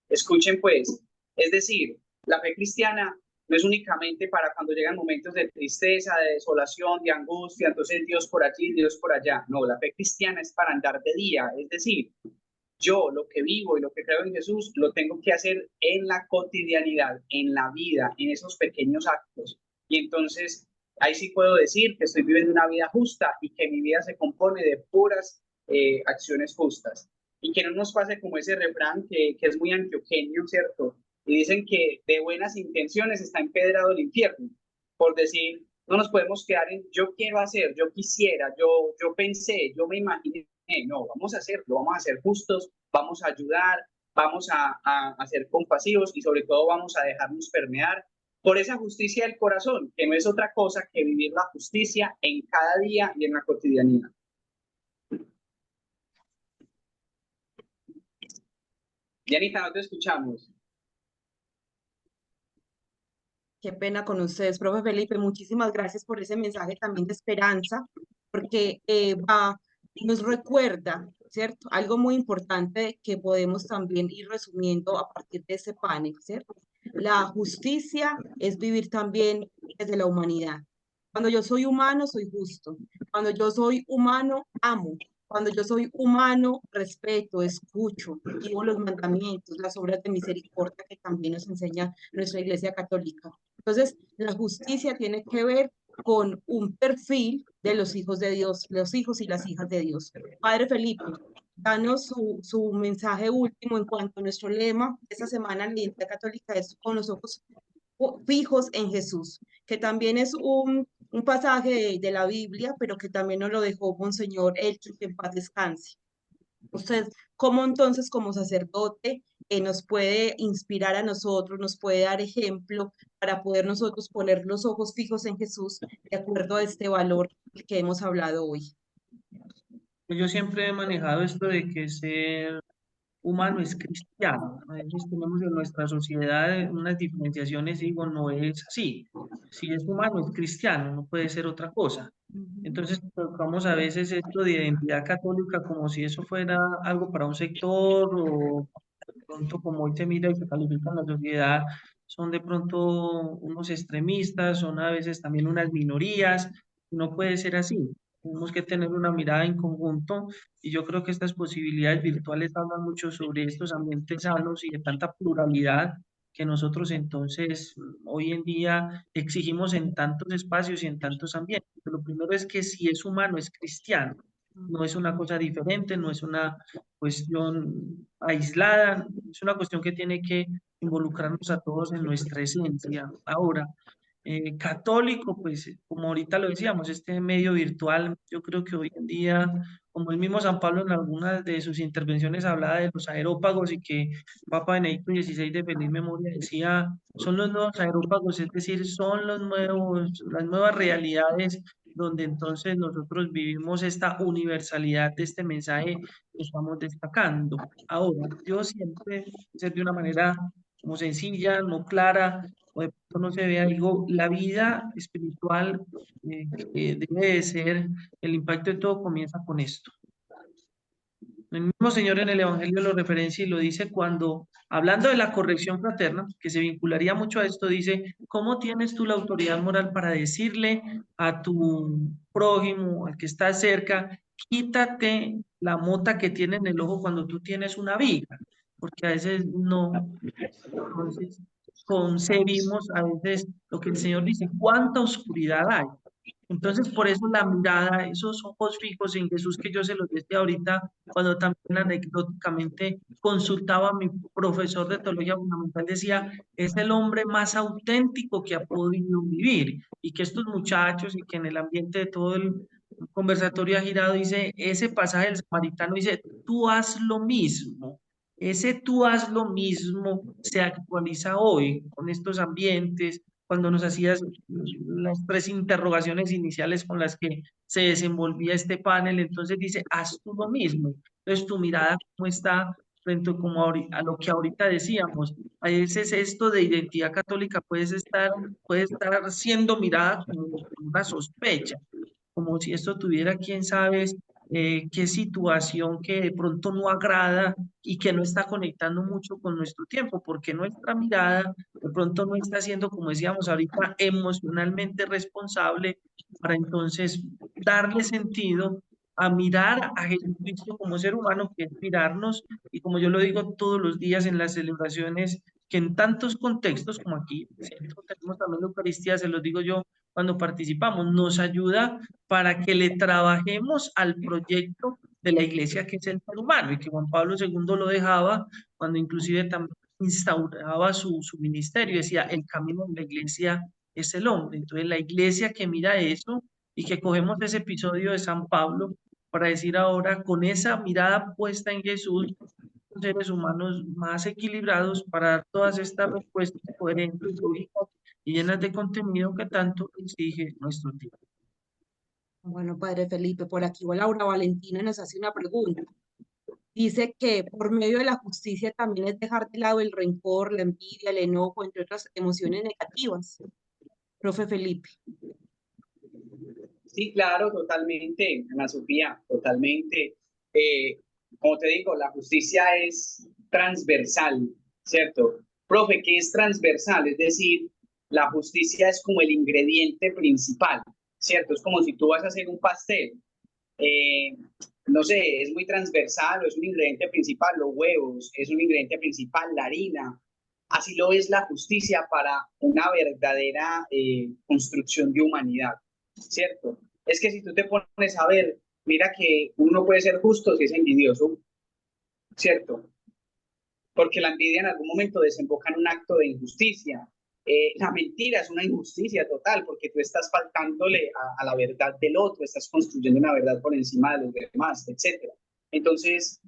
Escuchen pues, es decir, la fe cristiana no es únicamente para cuando llegan momentos de tristeza, de desolación, de angustia, entonces Dios por aquí, Dios por allá. No, la fe cristiana es para andar de día, es decir, yo lo que vivo y lo que creo en Jesús lo tengo que hacer en la cotidianidad, en la vida, en esos pequeños actos. Y entonces ahí sí puedo decir que estoy viviendo una vida justa y que mi vida se compone de puras acciones justas. Y que no nos pase como ese refrán que es muy antioqueño, ¿cierto? Y dicen que de buenas intenciones está empedrado el infierno. Por decir, no nos podemos quedar en yo quiero hacer, yo quisiera, yo pensé, yo me imaginé. No, vamos a hacerlo, vamos a ser justos, vamos a ayudar, vamos a ser compasivos y sobre todo vamos a dejarnos permear por esa justicia del corazón, que no es otra cosa que vivir la justicia en cada día y en la cotidianidad. Yanita, no te escuchamos. Qué pena con ustedes, profe Felipe. Muchísimas gracias por ese mensaje también de esperanza, porque nos recuerda, ¿cierto? Algo muy importante que podemos también ir resumiendo a partir de este panel, ¿cierto? La justicia es vivir también desde la humanidad. Cuando yo soy humano, soy justo. Cuando yo soy humano, amo. Cuando yo soy humano, respeto, escucho, vivo los mandamientos, las obras de misericordia que también nos enseña nuestra Iglesia Católica. Entonces, la justicia tiene que ver con un perfil de los hijos de Dios, los hijos y las hijas de Dios. Padre Felipe, danos su mensaje último en cuanto a nuestro lema. Esta semana en la Iglesia Católica es con los ojos fijos en Jesús, que también es un pasaje de la Biblia, pero que también nos lo dejó Monseñor Elche, que en paz descanse. Usted, ¿cómo entonces como sacerdote nos puede inspirar a nosotros, nos puede dar ejemplo para poder nosotros poner los ojos fijos en Jesús de acuerdo a este valor que hemos hablado hoy? Yo siempre he manejado esto de que ser humano es cristiano. A veces tenemos en nuestra sociedad unas diferenciaciones, digo, no es así. Si es humano, es cristiano, no puede ser otra cosa. Entonces, tocamos a veces esto de identidad católica como si eso fuera algo para un sector o de pronto como hoy se mira y se califica en la sociedad, son de pronto unos extremistas, son a veces también unas minorías. No puede ser así. Tenemos que tener una mirada en conjunto y yo creo que estas posibilidades virtuales hablan mucho sobre estos ambientes sanos y de tanta pluralidad que nosotros entonces hoy en día exigimos en tantos espacios y en tantos ambientes. Lo primero es que si es humano, es cristiano, no es una cosa diferente, no es una cuestión aislada, es una cuestión que tiene que involucrarnos a todos en nuestra esencia. Ahora, católico, pues como ahorita lo decíamos, este medio virtual, yo creo que hoy en día, como el mismo San Pablo en algunas de sus intervenciones hablaba de los aerópagos y que Papa Benedicto XVI de feliz memoria decía, son los nuevos aerópagos, es decir, son las nuevas realidades donde entonces nosotros vivimos esta universalidad de este mensaje que estamos destacando. Ahora, yo siempre, ser de una manera como sencilla, no clara, o de pronto no se vea, digo, la vida espiritual que debe de ser, el impacto de todo comienza con esto. El mismo Señor en el Evangelio lo referencia y lo dice cuando, hablando de la corrección fraterna, que se vincularía mucho a esto, dice, ¿cómo tienes tú la autoridad moral para decirle a tu prójimo, al que está cerca, quítate la mota que tiene en el ojo cuando tú tienes una viga? Porque a veces no, entonces concebimos a veces lo que el Señor dice, ¿cuánta oscuridad hay? Entonces, por eso la mirada, esos ojos fijos en Jesús que yo se los decía ahorita, cuando también anecdóticamente consultaba a mi profesor de teología fundamental, decía, es el hombre más auténtico que ha podido vivir. Y que estos muchachos y que en el ambiente de todo el conversatorio ha girado, dice, ese pasaje del samaritano dice, tú haz lo mismo. Ese tú haz lo mismo se actualiza hoy con estos ambientes, cuando nos hacías las tres interrogaciones iniciales con las que se desenvolvía este panel, entonces dice, haz tú lo mismo. Entonces tu mirada cómo está frente como a lo que ahorita decíamos. A veces esto de identidad católica puede estar siendo mirada como una sospecha, como si esto tuviera, quién sabe, qué situación que de pronto no agrada y que no está conectando mucho con nuestro tiempo, porque nuestra mirada de pronto no está siendo, como decíamos ahorita, emocionalmente responsable para entonces darle sentido a mirar a Jesucristo como ser humano, que es mirarnos, y como yo lo digo todos los días en las celebraciones, que en tantos contextos como aquí, siempre tenemos también la Eucaristía, se los digo yo cuando participamos, nos ayuda para que le trabajemos al proyecto de la iglesia que es el ser humano, y que Juan Pablo II lo dejaba cuando inclusive también instauraba su ministerio, decía, el camino de la iglesia es el hombre. Entonces la iglesia que mira eso y que cogemos ese episodio de San Pablo para decir ahora, con esa mirada puesta en Jesús, seres humanos más equilibrados para dar todas estas respuestas coherentes, lógicas y llenas de contenido que tanto exige nuestro tiempo. Bueno, Padre Felipe, por aquí Laura Valentina nos hace una pregunta. Dice que por medio de la justicia también es dejar de lado el rencor, la envidia, el enojo, entre otras emociones negativas. Profe Felipe. Sí, claro, totalmente, Ana Sofía, totalmente. Como te digo, la justicia es transversal, ¿cierto? Profe, ¿qué es transversal? Es decir, la justicia es como el ingrediente principal, ¿cierto? Es como si tú vas a hacer un pastel. eh, no sé, es muy transversal o es un ingrediente principal, los huevos, es un ingrediente principal, la harina. Así lo es la justicia para una verdadera construcción de humanidad, ¿cierto? Es que si tú te pones a ver, mira que uno puede ser justo si es envidioso, ¿cierto? Porque la envidia en algún momento desemboca en un acto de injusticia. La mentira es una injusticia total porque tú estás faltándole a la verdad del otro, estás construyendo una verdad por encima de los demás, etc. Entonces,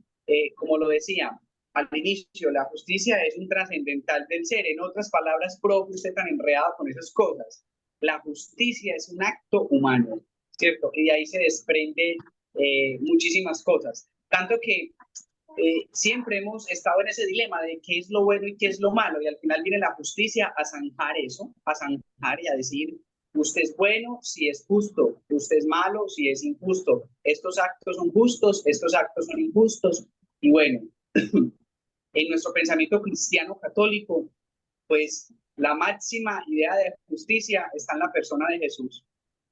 como lo decía al inicio, la justicia es un trascendental del ser. En otras palabras, profe, usted tan enredado con esas cosas. La justicia es un acto humano, ¿cierto? Y de ahí se desprenden muchísimas cosas. Tanto que siempre hemos estado en ese dilema de qué es lo bueno y qué es lo malo, y al final viene la justicia a zanjar eso, a zanjar y a decir, usted es bueno si es justo, usted es malo si es injusto, estos actos son justos, estos actos son injustos, y bueno, en nuestro pensamiento cristiano católico, pues la máxima idea de justicia está en la persona de Jesús.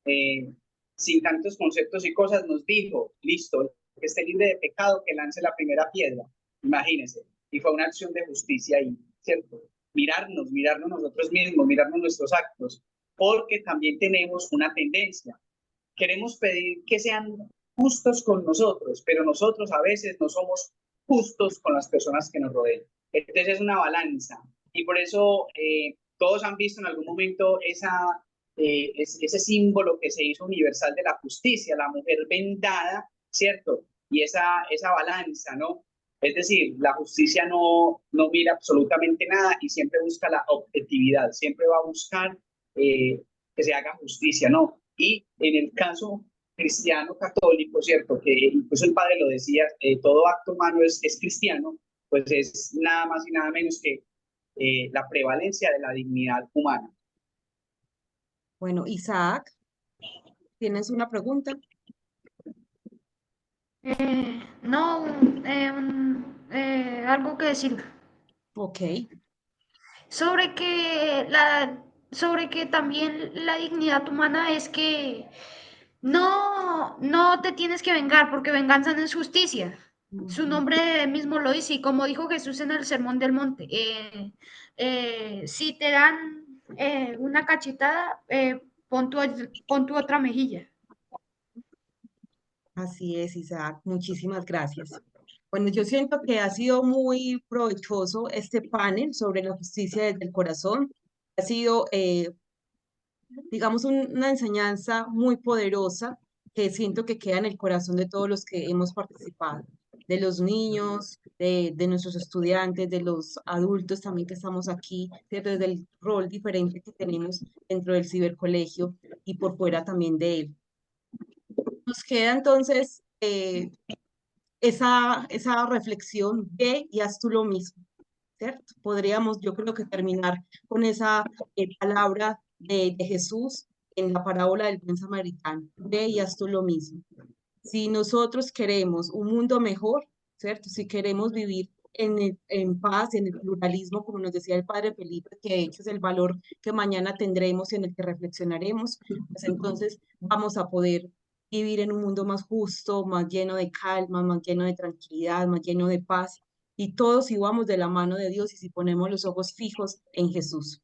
Eh, Sin tantos conceptos y cosas, nos dijo, listo, que esté libre de pecado, que lance la primera piedra. Imagínense. Y fue una acción de justicia ahí, ¿cierto? Mirarnos nosotros mismos, mirarnos nuestros actos, porque también tenemos una tendencia. Queremos pedir que sean justos con nosotros, pero nosotros a veces no somos justos con las personas que nos rodean. Entonces es una balanza. Y por eso todos han visto en algún momento ese símbolo que se hizo universal de la justicia, la mujer vendada, ¿cierto? Y esa balanza, ¿no? Es decir, la justicia no mira absolutamente nada y siempre busca la objetividad, siempre va a buscar que se haga justicia, ¿no? Y en el caso cristiano católico, ¿cierto? Que incluso el padre lo decía, todo acto humano es cristiano, pues es nada más y nada menos que la prevalencia de la dignidad humana. Bueno, Isaac, ¿tienes una pregunta? No, algo que decir. Ok, Sobre que también la dignidad humana es que no te tienes que vengar, porque venganza no es justicia. Su ujú, nombre mismo lo dice, y como dijo Jesús en el Sermón del Monte, si te dan una cachetada, pon tu otra mejilla. así es, Isaac. Muchísimas gracias. Bueno, yo siento que ha sido muy provechoso este panel sobre la justicia desde el corazón. Ha sido digamos, una enseñanza muy poderosa que siento que queda en el corazón de todos los que hemos participado, de los niños, de nuestros estudiantes, de los adultos también que estamos aquí, ¿cierto? Desde el rol diferente que tenemos dentro del cibercolegio y por fuera también de él. Nos queda entonces esa reflexión de y haz tú lo mismo. ¿Cierto? Podríamos, yo creo que terminar con esa palabra de Jesús en la parábola del buen samaritano. Ve y haz tú lo mismo. Si nosotros queremos un mundo mejor, ¿cierto? Si queremos vivir en paz, en el pluralismo, como nos decía el padre Felipe, que de hecho es el valor que mañana tendremos y en el que reflexionaremos, pues entonces vamos a poder vivir en un mundo más justo, más lleno de calma, más lleno de tranquilidad, más lleno de paz. Y todos si vamos de la mano de Dios y si ponemos los ojos fijos en Jesús.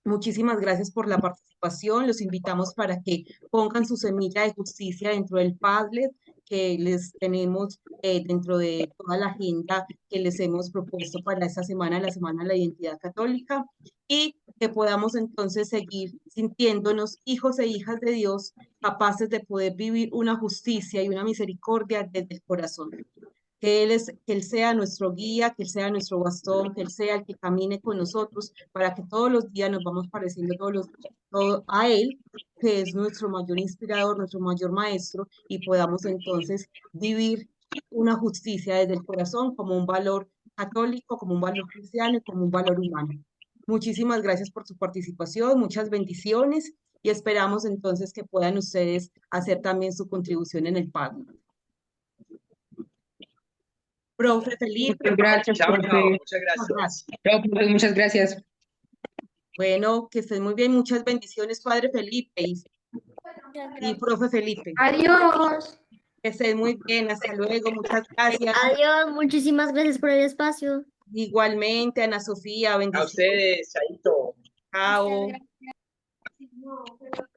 Muchísimas gracias por la participación. Los invitamos para que pongan su semilla de justicia dentro del Padlet que les tenemos dentro de toda la agenda que les hemos propuesto para esta semana, la Semana de la Identidad Católica, y que podamos entonces seguir sintiéndonos hijos e hijas de Dios, capaces de poder vivir una justicia y una misericordia desde el corazón. Que Él sea nuestro guía, que Él sea nuestro bastón, que Él sea el que camine con nosotros para que todos los días nos vamos pareciendo a Él, que es nuestro mayor inspirador, nuestro mayor maestro, y podamos entonces vivir una justicia desde el corazón como un valor católico, como un valor cristiano y como un valor humano. Muchísimas gracias por su participación, muchas bendiciones y esperamos entonces que puedan ustedes hacer también su contribución en el pago. Profe Felipe, Muchas gracias, Chao, chao, profe. muchas gracias. Chao, profe, muchas gracias. bueno, que estén muy bien, muchas bendiciones, Padre Felipe y Profe Felipe. Adiós. Que estén muy bien, hasta luego, muchas gracias. Adiós, muchísimas gracias por el espacio. Igualmente, Ana Sofía, A bendiciones. ustedes, Chaito. Chao. Muchas gracias.